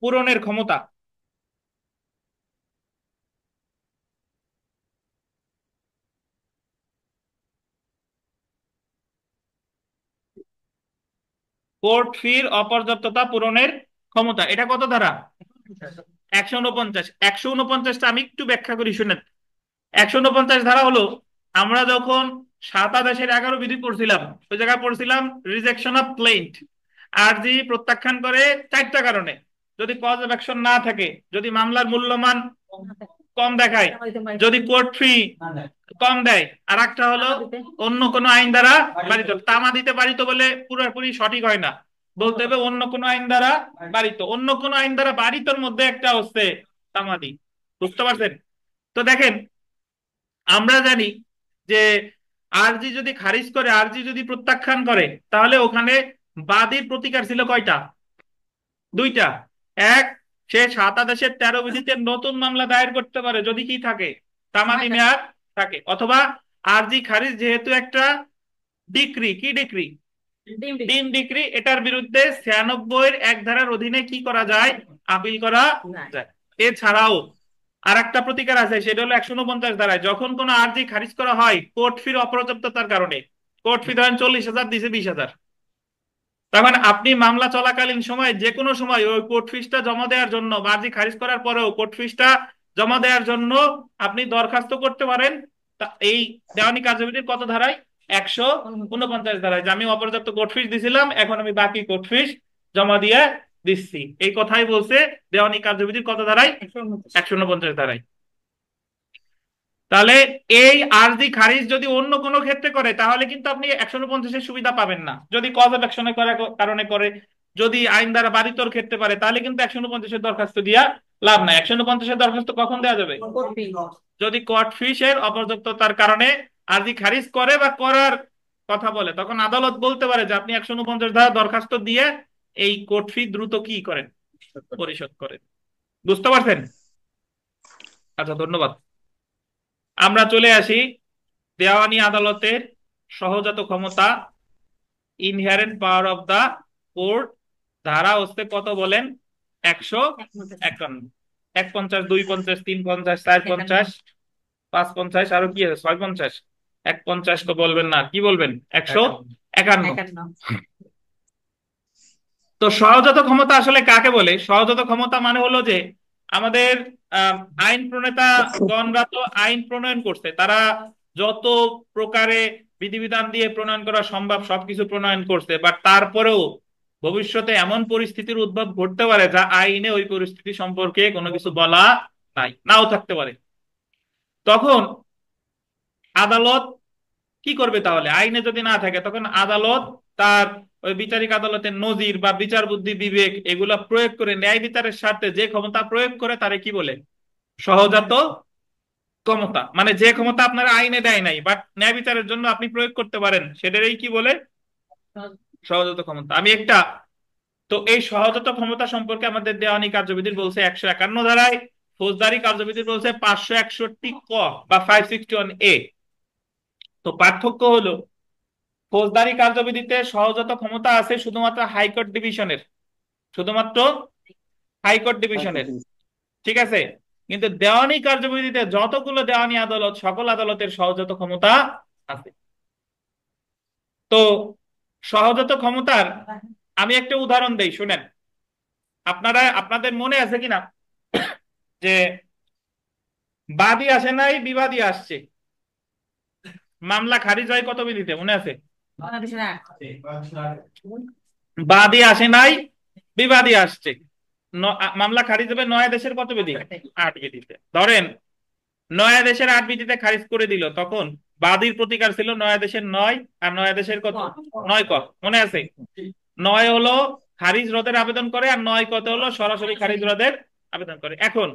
পূরণের ক্ষমতা। কোর্ট ফির অপর্যাপ্ততা পূরণের ক্ষমতা, এটা কত ধারা? 149। 149টা আমি একটু ব্যাখ্যা করি শুনেন। 149 ধারা হলো আমরা যখন 7/11 বিধি পড়ছিলাম, ওই জায়গায় পড়ছিলাম রিজেকশন অফ প্লেন্ট, আরজি প্রত্যাখ্যান করে 4টা কারণে। যদি কজ অফ অ্যাকশন না থাকে, যদি মামলার মূল্যমান কম দেখায়, যদি কোর্ট ফি কম দেয়, আর একটা হলো অন্য কোনো আইন দ্বারা বাড়িত। তামা দিতে পারিত বলে পুরোপুরি সঠিক হয় না, বলতে হবে অন্য কোনো আইন দ্বারা বাড়িত। অন্য কোনো আইন দ্বারা বাড়িতর মধ্যে একটা হচ্ছে তামাদি। বুঝতে পারছেন? তো দেখেন আমরা জানি যে আরজি যদি খারিজ করে, আরজি যদি প্রত্যাখ্যান করে, তাহলে ওখানে বাদীর প্রতিকার ছিল কয়টা? 2টা। এক, সে 7/13 বিধিতে নতুন মামলা দায়ের করতে পারে যদি কি থাকে? তামাদি মেয়াদ থাকে। অথবা আরজি খারিজ যেহেতু একটা ডিক্রি, কি ডিক্রি? ডিম ডিক্রি, এটার বিরুদ্ধে 96-1 ধারার অধীনে কি করা যায়? আপিল করা যায়। এছাড়াও আর একটা প্রতিকার আছে, সেটা হলো 149 ধারায় যখন কোনো আরজি খারিজ করা হয় কোর্ট ফির অপর্যাপ্ততার কারণে। কোর্ট ফি ধরেন 40,000 দিছে 20,000, তখন আপনি মামলা চলাকালীন সময় যে কোনো সময় ওই কোর্ট ফিসটা জমা দেওয়ার জন্য, আরজি খারিজ করার পরেও কোর্ট ফিসটা জমা দেওয়ার জন্য আপনি দরখাস্ত করতে পারেন। এই দেওয়ানি কার্যবিধির কত ধারায়? 149 ধারায়, যে আমি অপর্যাপ্ত কোর্ট ফিস দিছিলাম, এখন আমি বাকি কোর্ট ফিস জমা দিয়ে দিচ্ছি। এই কথাই বলছে দেওয়ানি কার্যবিধির কত ধারায়? 149 ধারায়। তাহলে এই আরজি খারিজ যদি অন্য কোনো ক্ষেত্রে করে তাহলে কিন্তু আপনি 149-এর সুবিধা পাবেন না। যদি কজ অফ অ্যাকশনের কারণে করে, যদি আইন দ্বারা বাধিতর ক্ষেত্রে পারে, তাহলে কিন্তু 149-এর দরখাস্ত দিয়া লাভ নাই। 149-এর দরখাস্ত কখন দেওয়া যাবে? যদি কোর্ট ফিসের অপর্যাপ্ততার কারণে আর্জি খারিজ করে বা করার কথা বলে, তখন আদালত বলতে পারে যে আপনি 149 ধারা দরখাস্ত দিয়ে এই কোর্ট ফি দ্রুত কি করেন, পরিশোধ করেন। বুঝতে পারছেন? আচ্ছা, ধন্যবাদ। আমরা চলে আসি দেওয়ানি আদালতের সহজাত ক্ষমতা, inherent power of the court. ধারা হচ্ছে কত বলেন? 151। 150, 250, 350, 450, 550, আরো কি আছে? 650। 150 তো বলবেন না, কি বলবেন? 151। তো সহজাত ক্ষমতা আসলে কাকে বলে? সহজাত ক্ষমতা মানে হলো যে আমাদের আইন প্রণেতাগণরা তো আইন প্রণয়ন করছে, তারা যত প্রকারে বিধিবিধান দিয়ে প্রণয়ন করা সম্ভব সবকিছু প্রণয়ন করছে, বাট তারপরেও ভবিষ্যতে এমন পরিস্থিতির উদ্ভব ঘটতে পারে যা আইনে ওই পরিস্থিতি সম্পর্কে কোনো কিছু বলা নাই, নাও থাকতে পারে। তখন আদালত কি করবে? তাহলে আইনে যদি না থাকে তখন আদালত তার ওই বিচারিক আদালতের নজির বা বিচার বুদ্ধি বিবেক এগুলা প্রয়োগ করে ন্যায় বিচারের স্বার্থে যে ক্ষমতা প্রয়োগ করে তারে কি বলে? সহজাত ক্ষমতা। মানে যে ক্ষমতা আপনার আইনে দেয় নাই বাট ন্যায় বিচারের জন্য আপনি প্রয়োগ করতে পারেন, সেটারই কি বলে? সহজাত ক্ষমতা। আমি একটা, তো এই সহজাত ক্ষমতা সম্পর্কে আমাদের দেওয়ানি কার্যবিধির বলছে 151 ধারায়, ফৌজদারি কার্যবিধির বলছে 561 ক বা 561A। তো পার্থক্য হলো ফৌজদারি কার্যবিধিতে সহজাত ক্ষমতা আছে শুধুমাত্র হাইকোর্ট ডিভিশনের, শুধুমাত্র হাইকোর্ট ডিভিশনের, ঠিক আছে? কিন্তু দেওয়ানি কার্যবিধিতে যতগুলো দেওয়ানি আদালত সকল আদালতের সহজাত ক্ষমতা আছে। তো সহজাত ক্ষমতার আমি একটা উদাহরণ দেই, শুনেন। আপনাদের মনে আছে কিনা যে বাদী আসে নাই, বিবাদী আসছে, মামলা খারিজ হয় কত বিধিতে? মনে আছে? বাদী আসে নাই, বিবাদী আসছে, মামলা খারিজ হবে 9 দেশের কত বিধি? 8 বিধিতে। ধরেন 9 দেশের 8 বিধিতে খারিজ করে দিল, তখন বাদীর প্রতিকার ছিল 9 দেশের 9 আর 9 দেশের কত? 9 ক। মনে আছে? 9 হলো খারিজ রদের আবেদন করে আর 9 কত হলো সরাসরি খারিজ রদের আবেদন করে। এখন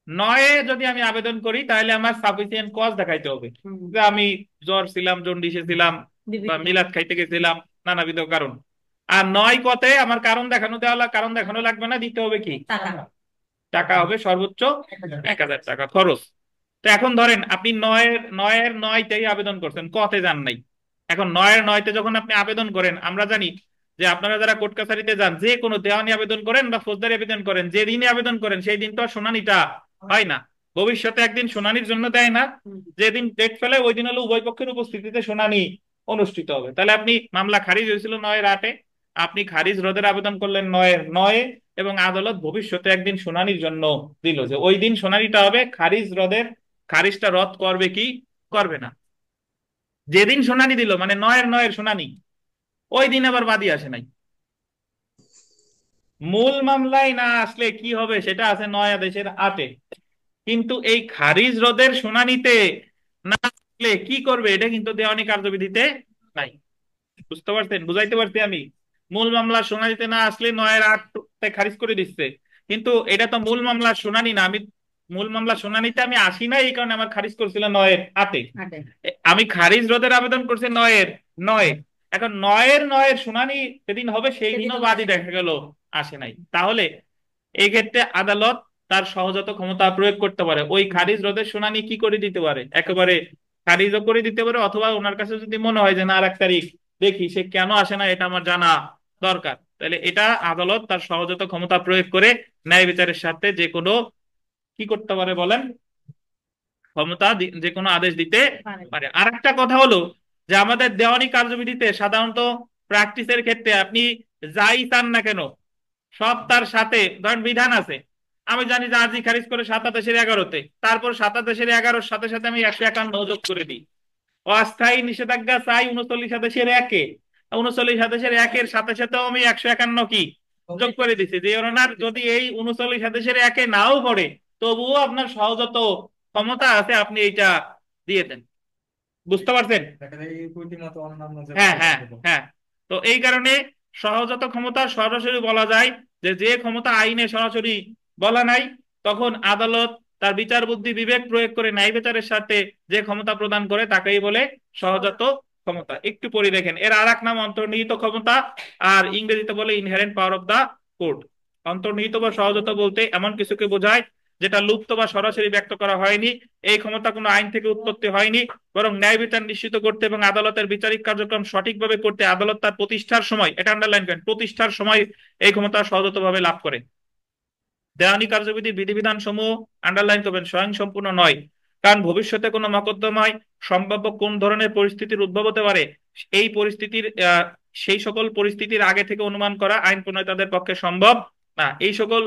9 যদি আমি আবেদন করি তাহলে আমার সাফিসিয়েন্ট কজ দেখাইতে হবে, যে আমি জ্বর ছিলাম, জন্ডিসে ছিলাম, বা মিলাদ খাইতে গেছিলাম, নানাবিধ কারণ। আর 9 কতে আমার কারণ দেখানো কারণ দেখানো লাগবে না, দিতে হবে কি? টাকা হবে সর্বোচ্চ 1000 টাকা খরচ। তো এখন ধরেন আপনি 9-9-9তেই আবেদন করছেন, কতে যান নাই। এখন 9-9তে যখন আপনি আবেদন করেন, আমরা জানি যে আপনারা যারা কোর্ট কাছারিতে যান, যে কোনো দেওয়ানি আবেদন করেন বা ফৌজদারি আবেদন করেন, যে দিনে আবেদন করেন সেই দিন তো শুনানিটা হয় না, ভবিষ্যতে একদিন শুনানির জন্য দেয় না, যেদিন ডেট ফেলে ওই দিন হলো উভয় পক্ষের উপস্থিতিতে শুনানি অনুষ্ঠিত হবে। তাহলে আপনি মামলা খারিজ হয়েছিল 9-8-এ, আপনি খারিজ রদের আবেদন করলেন 9-9-এ, এবং আদালত ভবিষ্যতে একদিন শুনানির জন্য দিল যে ওই দিন শুনানিটা হবে, খারিজ রদের খারিজটা রদ করবে কি করবে না। যেদিন শুনানি দিল মানে 9-9-এর শুনানি, ওই দিন আবার বাদী আসে নাই। মূল মামলায় না আসলে কি হবে সেটা আছে 9 আদেশের 8-এ, কিন্তু এই খারিজ রদের শুনানিতে না আসলে কি করবে এটা কিন্তু দেওয়ানি কার্যবিধিতে নাই। বুঝতে পারছেন? বুঝাইতে পারছি আমি? মূল মামলার শুনানিতে না আসলে 9-8 খারিজ করে দিচ্ছে, কিন্তু এটা তো মূল মামলার শুনানি না, আমি মূল মামলা শুনানিতে আমি আসি না, এই কারণে আমার খারিজ করছিল 9-8-এ। আমি খারিজ রোধের আবেদন করছি 9-9। এখন 9-9-এর শুনানি সেদিন হবে, সেই দিনও বাদী দেখা গেল আসে নাই। তাহলে এই ক্ষেত্রে আদালত তার সহজাত ক্ষমতা প্রয়োগ করতে পারে, ওই খারিজ রোধের শুনানি কি করে দিতে পারে, একেবারে খারিজও করে দিতে পারে, অথবা ওনার কাছে যদি মনে হয় যে না আর এক তারিখ দেখি সে কেন আসে না এটা আমার জানা দরকার, তাহলে এটা আদালত তার সহজাত ক্ষমতা প্রয়োগ করে ন্যায় বিচারের স্বার্থে যে কোনো কি করতে পারে বলেন? ক্ষমতা যে কোনো আদেশ দিতে পারে। আর একটা কথা হলো যে আমাদের দেওয়ানি কার্যবিধিতে সাধারণত প্র্যাকটিসের ক্ষেত্রে আপনি যাই চান না কেন সব তার সাথে, ধরেন বিধান আছে, আমি জানি যে আর্জি খারিজ করে 7-11-তে, তারপর 7-11-'র সাথে সাথে আমি 151 যোগ করে দিই। অস্থায়ী নিষেধাজ্ঞা চাই 39-1-এ, 39-1-এর সাথে সাথেও আমি 151 কি যোগ করে দিচ্ছি, যে ওনার যদি এই 39-1-এ নাও পড়ে তবুও আপনার সহজাত ক্ষমতা আছে, আপনি এইটা দিয়ে দেন। বুঝতে পারছেন? হ্যাঁ, হ্যাঁ, হ্যাঁ। তো এই কারণে সহজাত ক্ষমতা সরাসরি বলা যায় যে যে ক্ষমতা আইনে সরাসরি বলা নাই, তখন আদালত তার বিচার বুদ্ধি বিবেক প্রয়োগ করে ন্যায় বিচারের সাথে যে ক্ষমতা প্রদান করে তাকেই বলে সহজাত ক্ষমতা। একটু পরে দেখেন, এর আর এক নাম অন্তর্নিহিত ক্ষমতা, আর ইংরেজিতে বলে inherent power of the court. অন্তর্নিহিত বা সহজাত বলতে এমন কিছুকে বোঝায় যেটা লুপ্ত বা সরাসরি ব্যক্ত করা হয়নি। এই ক্ষমতা কোনো আইন থেকে উৎপত্তি হয়নি, বরং ন্যায় বিচার নিশ্চিত করতে এবং আদালতের বিচারিক কার্যক্রম সঠিকভাবে করতে আদালত তার প্রতিষ্ঠার সময়, এটা আন্ডারলাইন করেন, প্রতিষ্ঠার সময় এই ক্ষমতা সহজাতভাবে লাভ করে। দেওয়ানি কার্যবিধির বিধিবিধান সমূহ আন্ডারলাইন করবেন স্বয়ংসম্পূর্ণ নয়, কারণ ভবিষ্যতে কোনো মকদ্দমায় সম্ভাব্য কোন ধরনের পরিস্থিতির উদ্ভব হতে পারে এই পরিস্থিতির সেই সকল পরিস্থিতির আগে থেকে অনুমান করা আইন প্রণেতাদের পক্ষে সম্ভব না। এই সকল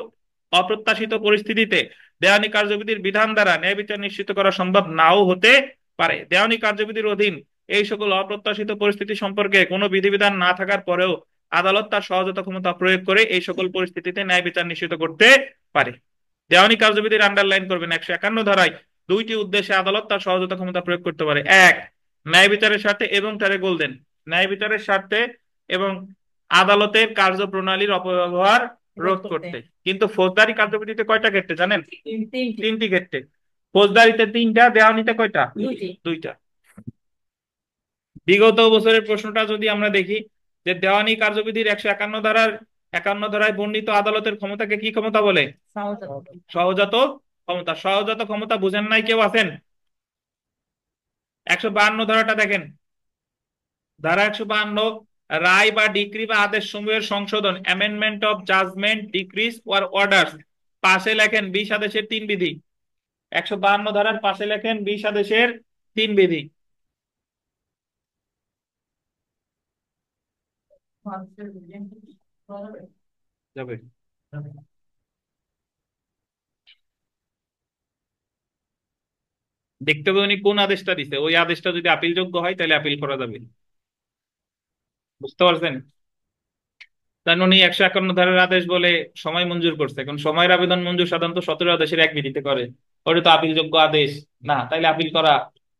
অপ্রত্যাশিত পরিস্থিতিতে দেওয়ানি কার্যবিধির বিধান দ্বারা ন্যায় বিচার নিশ্চিত করা সম্ভব নাও হতে পারে। দেওয়ানি কার্যবিধির অধীন এই সকল অপ্রত্যাশিত পরিস্থিতি সম্পর্কে কোনো বিধিবিধান না থাকার পরেও আদালত তার সহজাত ক্ষমতা প্রয়োগ করে এই সকল পরিস্থিতিতে ন্যায় বিচার নিশ্চিত করতে পারে। দেওয়ানি কার্যবিধির আন্ডারলাইন করবেন 151 ধারায় দুইটি উদ্দেশ্যে আদালত তার সহজাত ক্ষমতা প্রয়োগ করতে পারে। এক, ন্যায় বিচারের স্বার্থে এবং তারে গোল্ডেন, ন্যায় বিচারের স্বার্থে এবং আদালতের কার্যপ্রণালীর অপব্যবহার রোধ করতে। কিন্তু ফৌজদারি কার্যবিধিতে কয়টা ক্ষেত্রে জানেন? তিনটি ক্ষেত্রে। ফৌজদারিতে 3টা, দেওয়ানিতে কয়টা? দুইটা। বিগত বছরের প্রশ্নটা যদি আমরা দেখি, যে দেওয়ানি কার্যবিধির 151 ধারায় বর্ণিত আদালতের ক্ষমতাকে কি ক্ষমতা বলে? সহজাত ক্ষমতা। সহজাত ক্ষমতা বুঝেন নাই কেউ আছেন? 152 ধারাটা দেখেন। ধারা 152, রায় বা ডিক্রি বা আদেশ সমূহের সংশোধন, amendment of judgment, decrees or order, পাশে লেখেন 20 আদেশের 3 বিধি। 152 ধারার পাশে লেখেন 20 আদেশের 3 বিধি। যাবে দেখতে হবে উনি কোন আদেশটা দিছে, ওই আদেশটা যদি আপিল যোগ্য হয় তাহলে আপিল করা যাবে। বুঝতে পারছেন? তাই উনি 151 ধারার আদেশ বলে সময় মঞ্জুর করছে, এখন সময়ের আবেদন মঞ্জুর সাধারণত 17 আদেশের এক বিধিতে করে, ওটা তো আপিল যোগ্য আদেশ না, তাইলে আপিল করা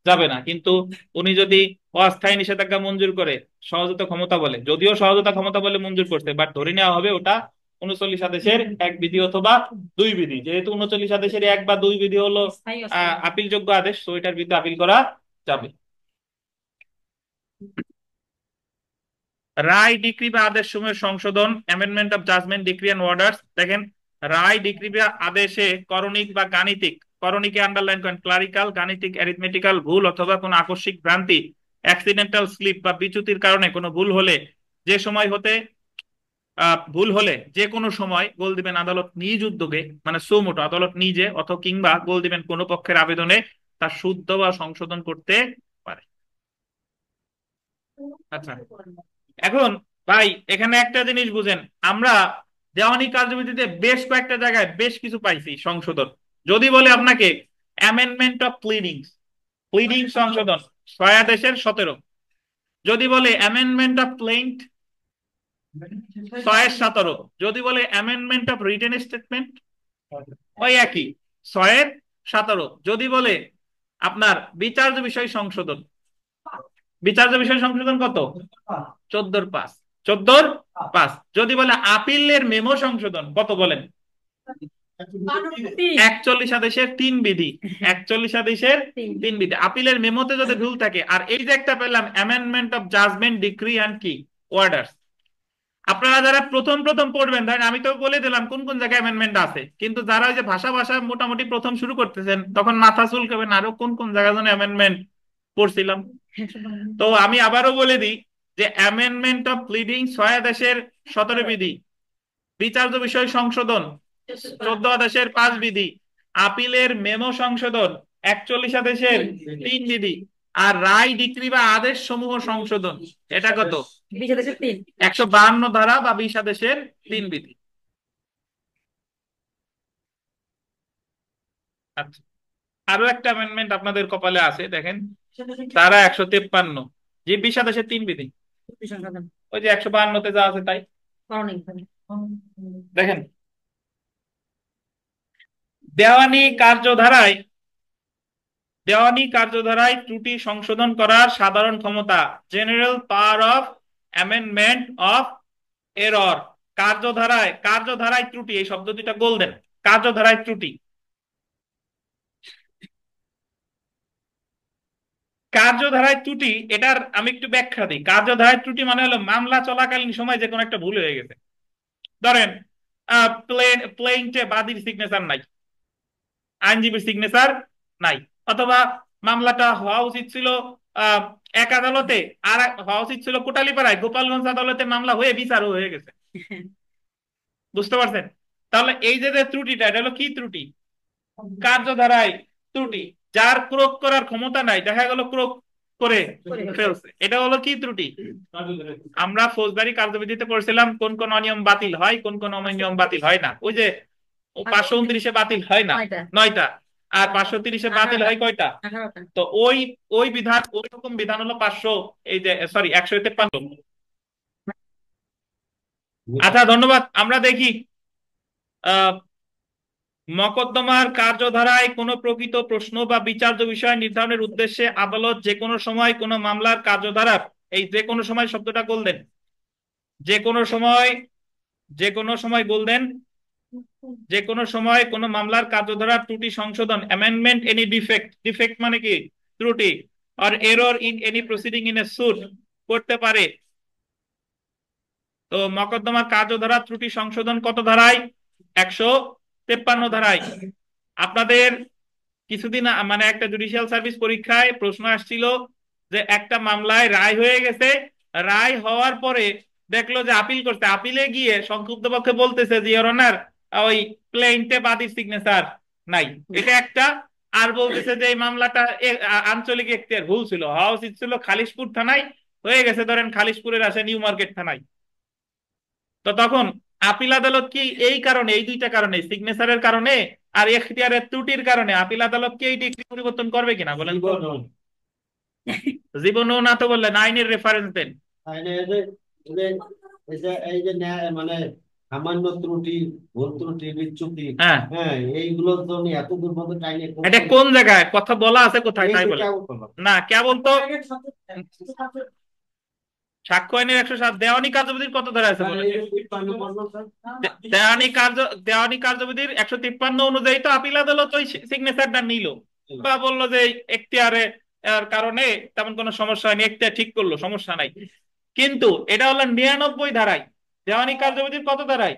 যাবে না। কিন্তু উনি যদি অস্থায়ী নিষেধাজ্ঞা মঞ্জুর করে সহজতা ক্ষমতা বলে, যদিও সহজতা ক্ষমতা বলে মঞ্জুর করছে, বাট ধরে নেওয়া হবে ওটা 39 আদেশের এক বিধি অথবা 2 বিধি। যেহেতু 39 আদেশের 1 বা 2 বিধি হলো আপিল যোগ্য আদেশ, তো এটার বিরুদ্ধে আপিল করা যাবে। রায়, ডিক্রি বা আদেশ সমূহের সংশোধন, amendment of judgment, decree and orders. দেখেন, রায়, ডিক্রি বা আদেশে করণিক বা গাণিতিক, করণিকে আন্ডারলাইন করেন, ক্লারিক্যাল, গাণিতিক, অ্যারিথমেটিক্যাল ভুল অথবা কোনো আকস্মিক ভ্রান্তি, অ্যাক্সিডেন্টাল স্লিপ বা বিচ্যুতির কারণে কোনো ভুল হলে যে সময় হতে ভুল হলে যে কোনো সময় গোল দিবেন আদালত নিজ উদ্যোগে, মানে সুমোটো আদালত নিজে, অথবা কিংবা গোল দিবেন কোনো পক্ষের আবেদনে তা শুদ্ধ বা সংশোধন করতে পারে। আচ্ছা, এখন ভাই এখানে একটা জিনিস বুঝেন, আমরা দেওয়ানি কার্যবিধিতে বেশ কয়েকটা জায়গায় বেশ কিছু পাইছি সংশোধন। যদি বলে আপনাকে অ্যামেন্ডমেন্ট অফ প্লিডিংস, প্লিডিং সংশোধন 6 আদেশের 17। যদি বলে অ্যামেন্ডমেন্ট অফ প্লেইন্ট 6-17। যদি বলে অ্যামেন্ডমেন্ট অফ রিটেন স্টেটমেন্ট ওই একই 6-17। যদি বলে আপনার বিচার্য বিষয় সংশোধন, বিচার্য বিষয় সংশোধন কত? 14-5, 14-5। যদি বলে আপিলের মেমো সংশোধন কত বলেন? 41 আদেশের 3 বিধি, 41 আদেশের 3 বিধি। আপিলের মেমোতে যদি ভুল থাকে, আর এই যে একটা পেলাম amendment of judgment, decree and কি অর্ডার্স। আপনারা যারা প্রথম প্রথম পড়বেন, ধরেন আমি তো বলে দিলাম কোন কোন জায়গায় অ্যামেন্ডমেন্ট আছে, কিন্তু যারা ওই যে ভাষা ভাষা মোটামুটি প্রথম শুরু করতেছেন তখন মাথা চুলকাবেন আরো কোন কোন জায়গায় যেন অ্যামেন্ডমেন্ট পড়ছিলাম। তো আমি আবারও বলে দিই যে অ্যামেন্ডমেন্ট অফ প্লিডিং 6 আদেশের 17 বিধি, বিচার্য বিষয় সংশোধন 14 আদেশের 5 বিধি, আপিলের মেমো সংশোধন 41 আদেশের 3 বিধি, আর রায়, ডিক্রি বা আদেশ সমূহ সংশোধন এটা কত? 152 ধারা বা 20 আদেশের 3 বিধি। আচ্ছা, আরো একটা অ্যামেন্ডমেন্ট আপনাদের কপালে আছে, দেখেন তারা 153, যে 20 আদেশের 3 বিধি, ওই যে 152-তে যা আছে তাই। দেখেন, দেওয়ানি কার্যধারায়, দেওয়ানি কার্যধারায় ত্রুটি সংশোধন করার সাধারণ ক্ষমতা, general power of amendment of error. কার্যধারায়, কার্যধারায় ত্রুটি, এই শব্দ দুইটা গোল দেন। কার্যধারায় ত্রুটি। কার্যধারায় ত্রুটি, এটার আমি একটু ব্যাখ্যা দিই। কার্যধারায় ত্রুটি মানে হলো মামলা চলাকালীন সময় যে কোনো একটা ভুল হয়ে গেছে। ধরেন প্লেইন্টে বাদীর সিগনেচার নাই, আইনজীবীর সিগনেচার নাই, অথবা মামলাটা হওয়া উচিত ছিল আহ, এক আদালতে, আর হওয়া উচিত ছিল কোটালীপাড়ায়, গোপালগঞ্জ আদালতে মামলা হয়ে বিচারও হয়ে গেছে। বুঝতে পারছেন? তাহলে এই যে যে ত্রুটিটা, এটা হলো কি ত্রুটি? কার্যধারায় ত্রুটি। যার ক্রোক করার ক্ষমতা নাই, দেখা গেল ক্রোক করে ফেলছে, এটা হলো কি ত্রুটি? আমরা ফৌজদারি কার্যবিধিতে পড়ছিলাম কোন কোন অনিয়ম বাতিল হয়, কোন কোন অনিয়ম বাতিল হয় না। ওই যে 529-এ বাতিল হয় না 9টা, আর 530-এ বাতিল হয় কয়টা? তো ওই ওই বিধান, ওই রকম বিধান হলো 500, এই যে সরি 153। আচ্ছা, ধন্যবাদ। আমরা দেখি মকদ্দমার কার্যধারায় কোনো প্রকৃত প্রশ্ন বা বিচার্য বিষয় নির্ধারণের উদ্দেশ্যে আদালত যে কোনো সময় কোনো মামলার কার্যধারার, এই যে কোনো সময় শব্দটা বললেন, যে কোনো সময়, যে কোনো সময় বললেন, যে কোনো সময় কোনো মামলার কার্যধারার ত্রুটি সংশোধন, অ্যামেন্ডমেন্ট এনি ডিফেক্ট, ডিফেক্ট মানে কি? ত্রুটি, আর error in any proceeding in a suit করতে পারে। তো মকদ্দমার কার্যধারা ত্রুটি সংশোধন কত ধারায়? 153 ধারায়। আপনাদের কিছুদিন মানে একটা জুডিশিয়াল সার্ভিস পরীক্ষায় প্রশ্ন আসছিল যে একটা মামলায় রায় হয়ে গেছে, রায় হওয়ার পরে দেখলো যে আপিল করতে, আপিলে গিয়ে সংক্ষুব্ধ পক্ষে বলতেছে যে ইওর অনার ওই প্লেইন্টে বাদীর সিগনেচার নাই, এটা একটা। আর বলতেছে যে এই মামলাটা আঞ্চলিক এখতিয়ার ভুল ছিল, হওয়া উচিত ছিল খালিশপুর থানায়, হয়ে গেছে ধরেন খালিশপুরের আসে নিউ মার্কেট থানায়। তো তখন আপিল আদালত কি এই কারণে, এই দুইটা কারণে, সিগনেচারের কারণে আর এখতিয়ারের ত্রুটির কারণে আপিল আদালত কি এই ডিগ্রি পরিবর্তন করবে কিনা বলেন তো? জীবনও না। তো বললেন আইনের রেফারেন্স দেন। তাইলে এই যে মানে সামান্য ত্রুটি, ভুল ত্রুটি, বিচ্যুতি, হ্যাঁ, হ্যাঁ, এইগুলোর জন্য এত দূর পর্যন্ত টাইনে এটা কোন জায়গায় কথা বলা আছে? কোথায় তাই বলে না কেবল তো সাক্ষ্য আইনের 107। দেওয়ানি কার্যবিধির কত ধারা আছে বলেন? দেওয়ানি কার্যবিধির 153 অনুযায়ী তো আপিল আদালত ওই সিগনেচারটা নিল, বা বললো যে এখতিয়ারে কারণে তেমন কোনো সমস্যা হয়নি, এখতিয়ার ঠিক করলো, সমস্যা নাই। কিন্তু এটা হলো 99 ধারায়। দেওয়ানি কার্যবিধির কত ধারায়?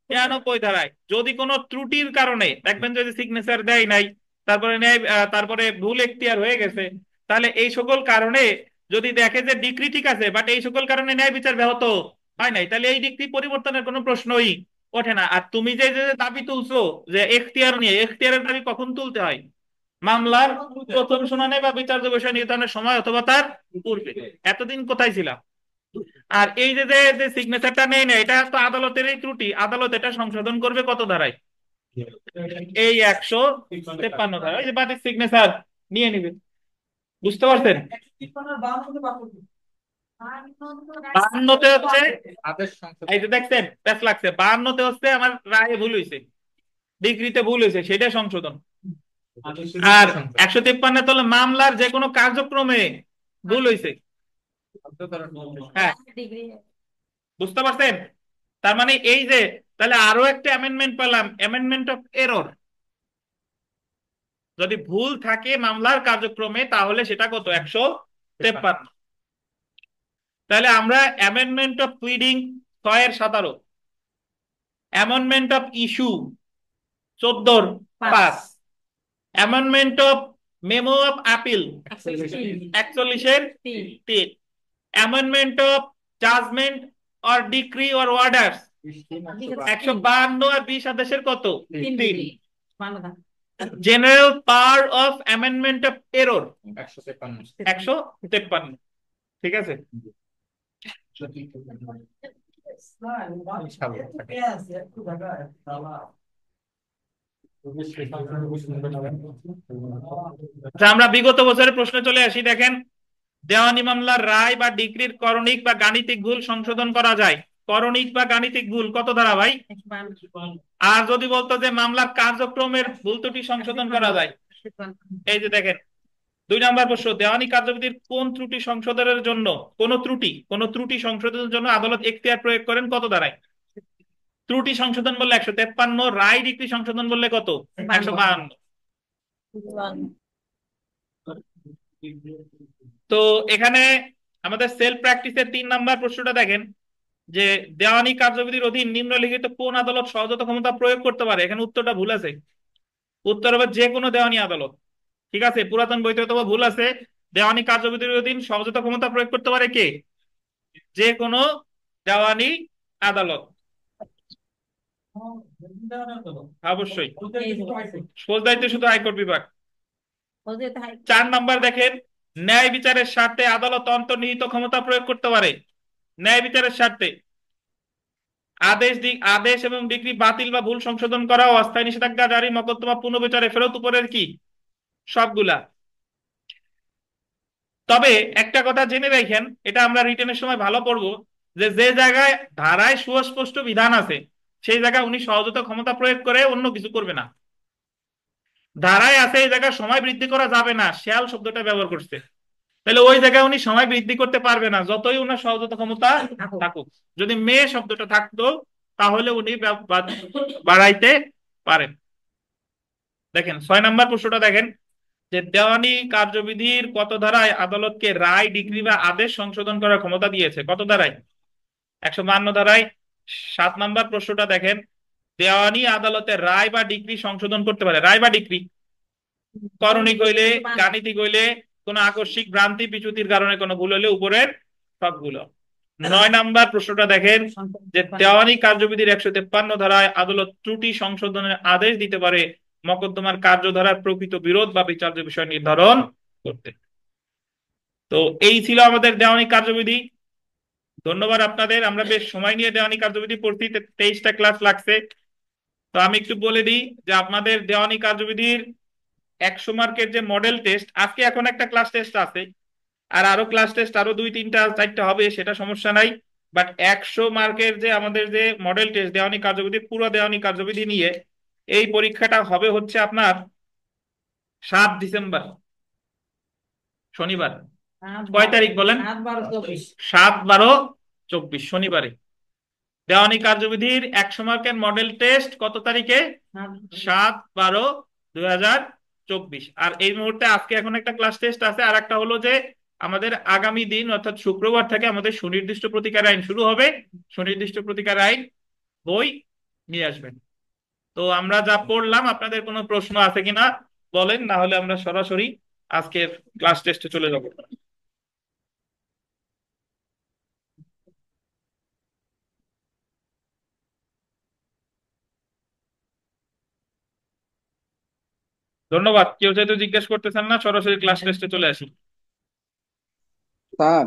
99 ধারায়। যদি কোনো ত্রুটির কারণে দেখবেন যদি সিগনেচার দেয় নাই, তারপরে তারপরে ভুল এখতিয়ার হয়ে গেছে, তাহলে এই সকল কারণে যদি দেখে যে ডিক্রি ঠিক আছে বাট এই সকল কারণে ন্যায় বিচার ব্যাহত হয় নাই, তাহলে এই ডিক্রি পরিবর্তনের কোনো প্রশ্নই ওঠে না। আর তুমি যে যে দাবি তুলছো যে এখতিয়ার নিয়ে, এখতিয়ারের দাবি কখন তুলতে হয়? মামলার প্রথম শুনানি বা বিচার্য বিষয় নির্ধারণের সময় অথবা তার পূর্বে। এতদিন কোথায় ছিলাম? আর এই যে যে সিগনেচারটা নেই না, এটা তো আদালতেরই ত্রুটি, আদালত এটা সংশোধন করবে কত ধারায়? এই 153 ধারায়। এই যে বাদীর সিগনেচার নিয়ে নিবে। বুঝতে পারছেন? 52তে হচ্ছে, আদেশ সংশোধন। এই যে দেখছেন প্যাচ লাগছে, 52তে হচ্ছে আমার রায়ে ভুল হয়েছে, ডিগ্রিতে ভুল হয়েছে, সেটা সংশোধন। আর 153 তো মামলার যে কোনো কার্যক্রমে ভুল হয়েছে। হ্যাঁ, বুঝতে পারছেন? তার মানে এই যে, তাহলে আরো একটা অ্যামেন্ডমেন্ট পেলাম, অ্যামেন্ডমেন্ট অফ এরর। যদি ভুল থাকে মামলার কার্যক্রমে তাহলে সেটা কত? 153। তাহলে আমরা amendment of pleading 6-17, amendment of issue 14-5, amendment of memo of appeal 41-3, amendment of judgment or decree or order 152 আর 20 আদেশের কত? 3। General power of amendment of error 153। ঠিক আছে? আচ্ছা, আমরা বিগত বছরের প্রশ্নে চলে আসি। দেখেন, দেওয়ানি মামলার রায় বা ডিক্রির করণিক বা গাণিতিক ভুল সংশোধন করা যায়। করণিক বা গাণিতিক ভুল কত ধারা ভাই? আর যদি বলতো যে মামলার কার্যক্রমের ভুল ত্রুটি সংশোধন করা যায়, এই যে দেখেন 2 নম্বর প্রশ্ন, দেওয়ানি কার্যবিধির কোন ত্রুটি সংশোধনের জন্য, কোন ত্রুটি সংশোধনের জন্য আদালত এখতিয়ার প্রয়োগ করেন কত ধারায়? ত্রুটি সংশোধন বললে 153, রায় ডিক্রি সংশোধন বললে কত? 152। তো এখানে আমাদের সেলফ প্র্যাকটিসের 3 নাম্বার প্রশ্নটা দেখেন যে দেওয়ানি কার্যবিধির অধীন নিম্নলিখিত কোন আদালত সহজত ক্ষমতা প্রয়োগ করতে পারে। এখানে উত্তরটা ভুল আছে, উত্তর হবে যে কোনো দেওয়ানি আদালত। ঠিক আছে, পুরাতন বইতে তো ভুল আছে। দেওয়ানি কার্যবিধির অধীন সহজত ক্ষমতা প্রয়োগ করতে পারে কে? যে কোনো দেওয়ানি আদালত, অবশ্যই। ফৌজদারিতে শুধু হাইকোর্ট বিভাগ। 4 নাম্বার দেখেন, ন্যায় বিচারের স্বার্থে আদালত অন্তর্নিহিত ক্ষমতা প্রয়োগ করতে পারে। ন্যায় বিচারের স্বার্থে আদেশ এবং ডিক্রি বাতিল বা ভুল সংশোধন করা, অস্থায়ী নিষেধাজ্ঞা জারি, মকদ্দমা পুনর্বিচারে ফেরত, উপরের কি সবগুলা। তবে একটা কথা জেনে রাখেন, এটা আমরা রিটেনের সময় ভালো পড়বো, যে যে জায়গায় ধারায় সুস্পষ্ট বিধান আছে সেই জায়গায় উনি সহজত ক্ষমতা প্রয়োগ করে অন্য কিছু করবে না। ধারায় আছে এই জায়গায় সময় বৃদ্ধি করা যাবে না, শ্যাল শব্দটা ব্যবহার করছে, তাহলে ওই জায়গায় উনি সময় বৃদ্ধি করতে পারবে না যতই উনার সহজত ক্ষমতা থাকুক। যদি মে শব্দটা থাকতো তাহলে উনি বাড়াইতে পারেন। দেখেন 6 নাম্বার প্রশ্নটা দেখেন যে দেওয়ানি কার্যবিধির কত ধারায় আদালতকে রায় ডিক্রি বা আদেশ সংশোধন করার ক্ষমতা দিয়েছে? কত ধারায়? 152 ধারায়। 7 নাম্বার প্রশ্নটা দেখেন, দেওয়ানি আদালতের রায় বা ডিক্রি সংশোধন করতে পারে। রায় বা ডিক্রি করণিক হইলে, গাণিতিক হইলে, কোন আকস্মিক ভ্রান্তি বিচ্যুতির কারণে কোনো ভুল হলে, উপরের সবগুলো। 9 নাম্বার প্রশ্নটা দেখেন যে দেওয়ানি কার্যবিধির 153 ধারায় আদালত ত্রুটি সংশোধনের আদেশ দিতে পারে মকদ্দমার কার্যধারার প্রকৃত বিরোধ বা বিচার্য বিষয় নির্ধারণ করতে। তো এই ছিল আমাদের দেওয়ানি কার্যবিধি। ধন্যবাদ আপনাদের। আমরা বেশ সময় নিয়ে দেওয়ানি কার্যবিধি পড়তে 23টা ক্লাস লাগছে। তো আমি একটু বলে দিই যে আপনাদের দেওয়ানি কার্যবিধির 100 মার্কের যে মডেল টেস্ট, আজকে এখন একটা ক্লাস টেস্ট আছে, আর আরো ক্লাস টেস্ট আরো 2, 3, 4টা হবে, সেটা সমস্যা নাই। বাট 100 মার্কের যে আমাদের যে মডেল টেস্ট দেওয়ানি কার্যবিধি, পুরো দেওয়ানি কার্যবিধি নিয়ে, এই পরীক্ষাটা হবে হচ্ছে আপনার 7 ডিসেম্বর, শনিবার। কয় তারিখ বলেন? 7, 12, 24 শনিবারে। দেওয়ানি কার্যবিধির 100 মার্কের মডেল টেস্ট কত তারিখে? 7, 12, 2024। আর এই মুহূর্তে আজকে এখন একটা ক্লাস টেস্ট আছে, আর একটা হলো যে আমাদের আগামী দিন অর্থাৎ শুক্রবার থেকে আমাদের সুনির্দিষ্ট প্রতিকার আইন শুরু হবে। সুনির্দিষ্ট প্রতিকার আইন বই নিয়ে আসবেন। তো আমরা যা পড়লাম, আপনাদের কোনো প্রশ্ন আছে কিনা বলেন, না হলে আমরা সরাসরি আজকের ক্লাস টেস্টে চলে যাব। ধন্যবাদ। কেউ যেহেতু জিজ্ঞেস করতেছেন না, সরাসরি ক্লাস টেস্টে চলে আসি। স্যার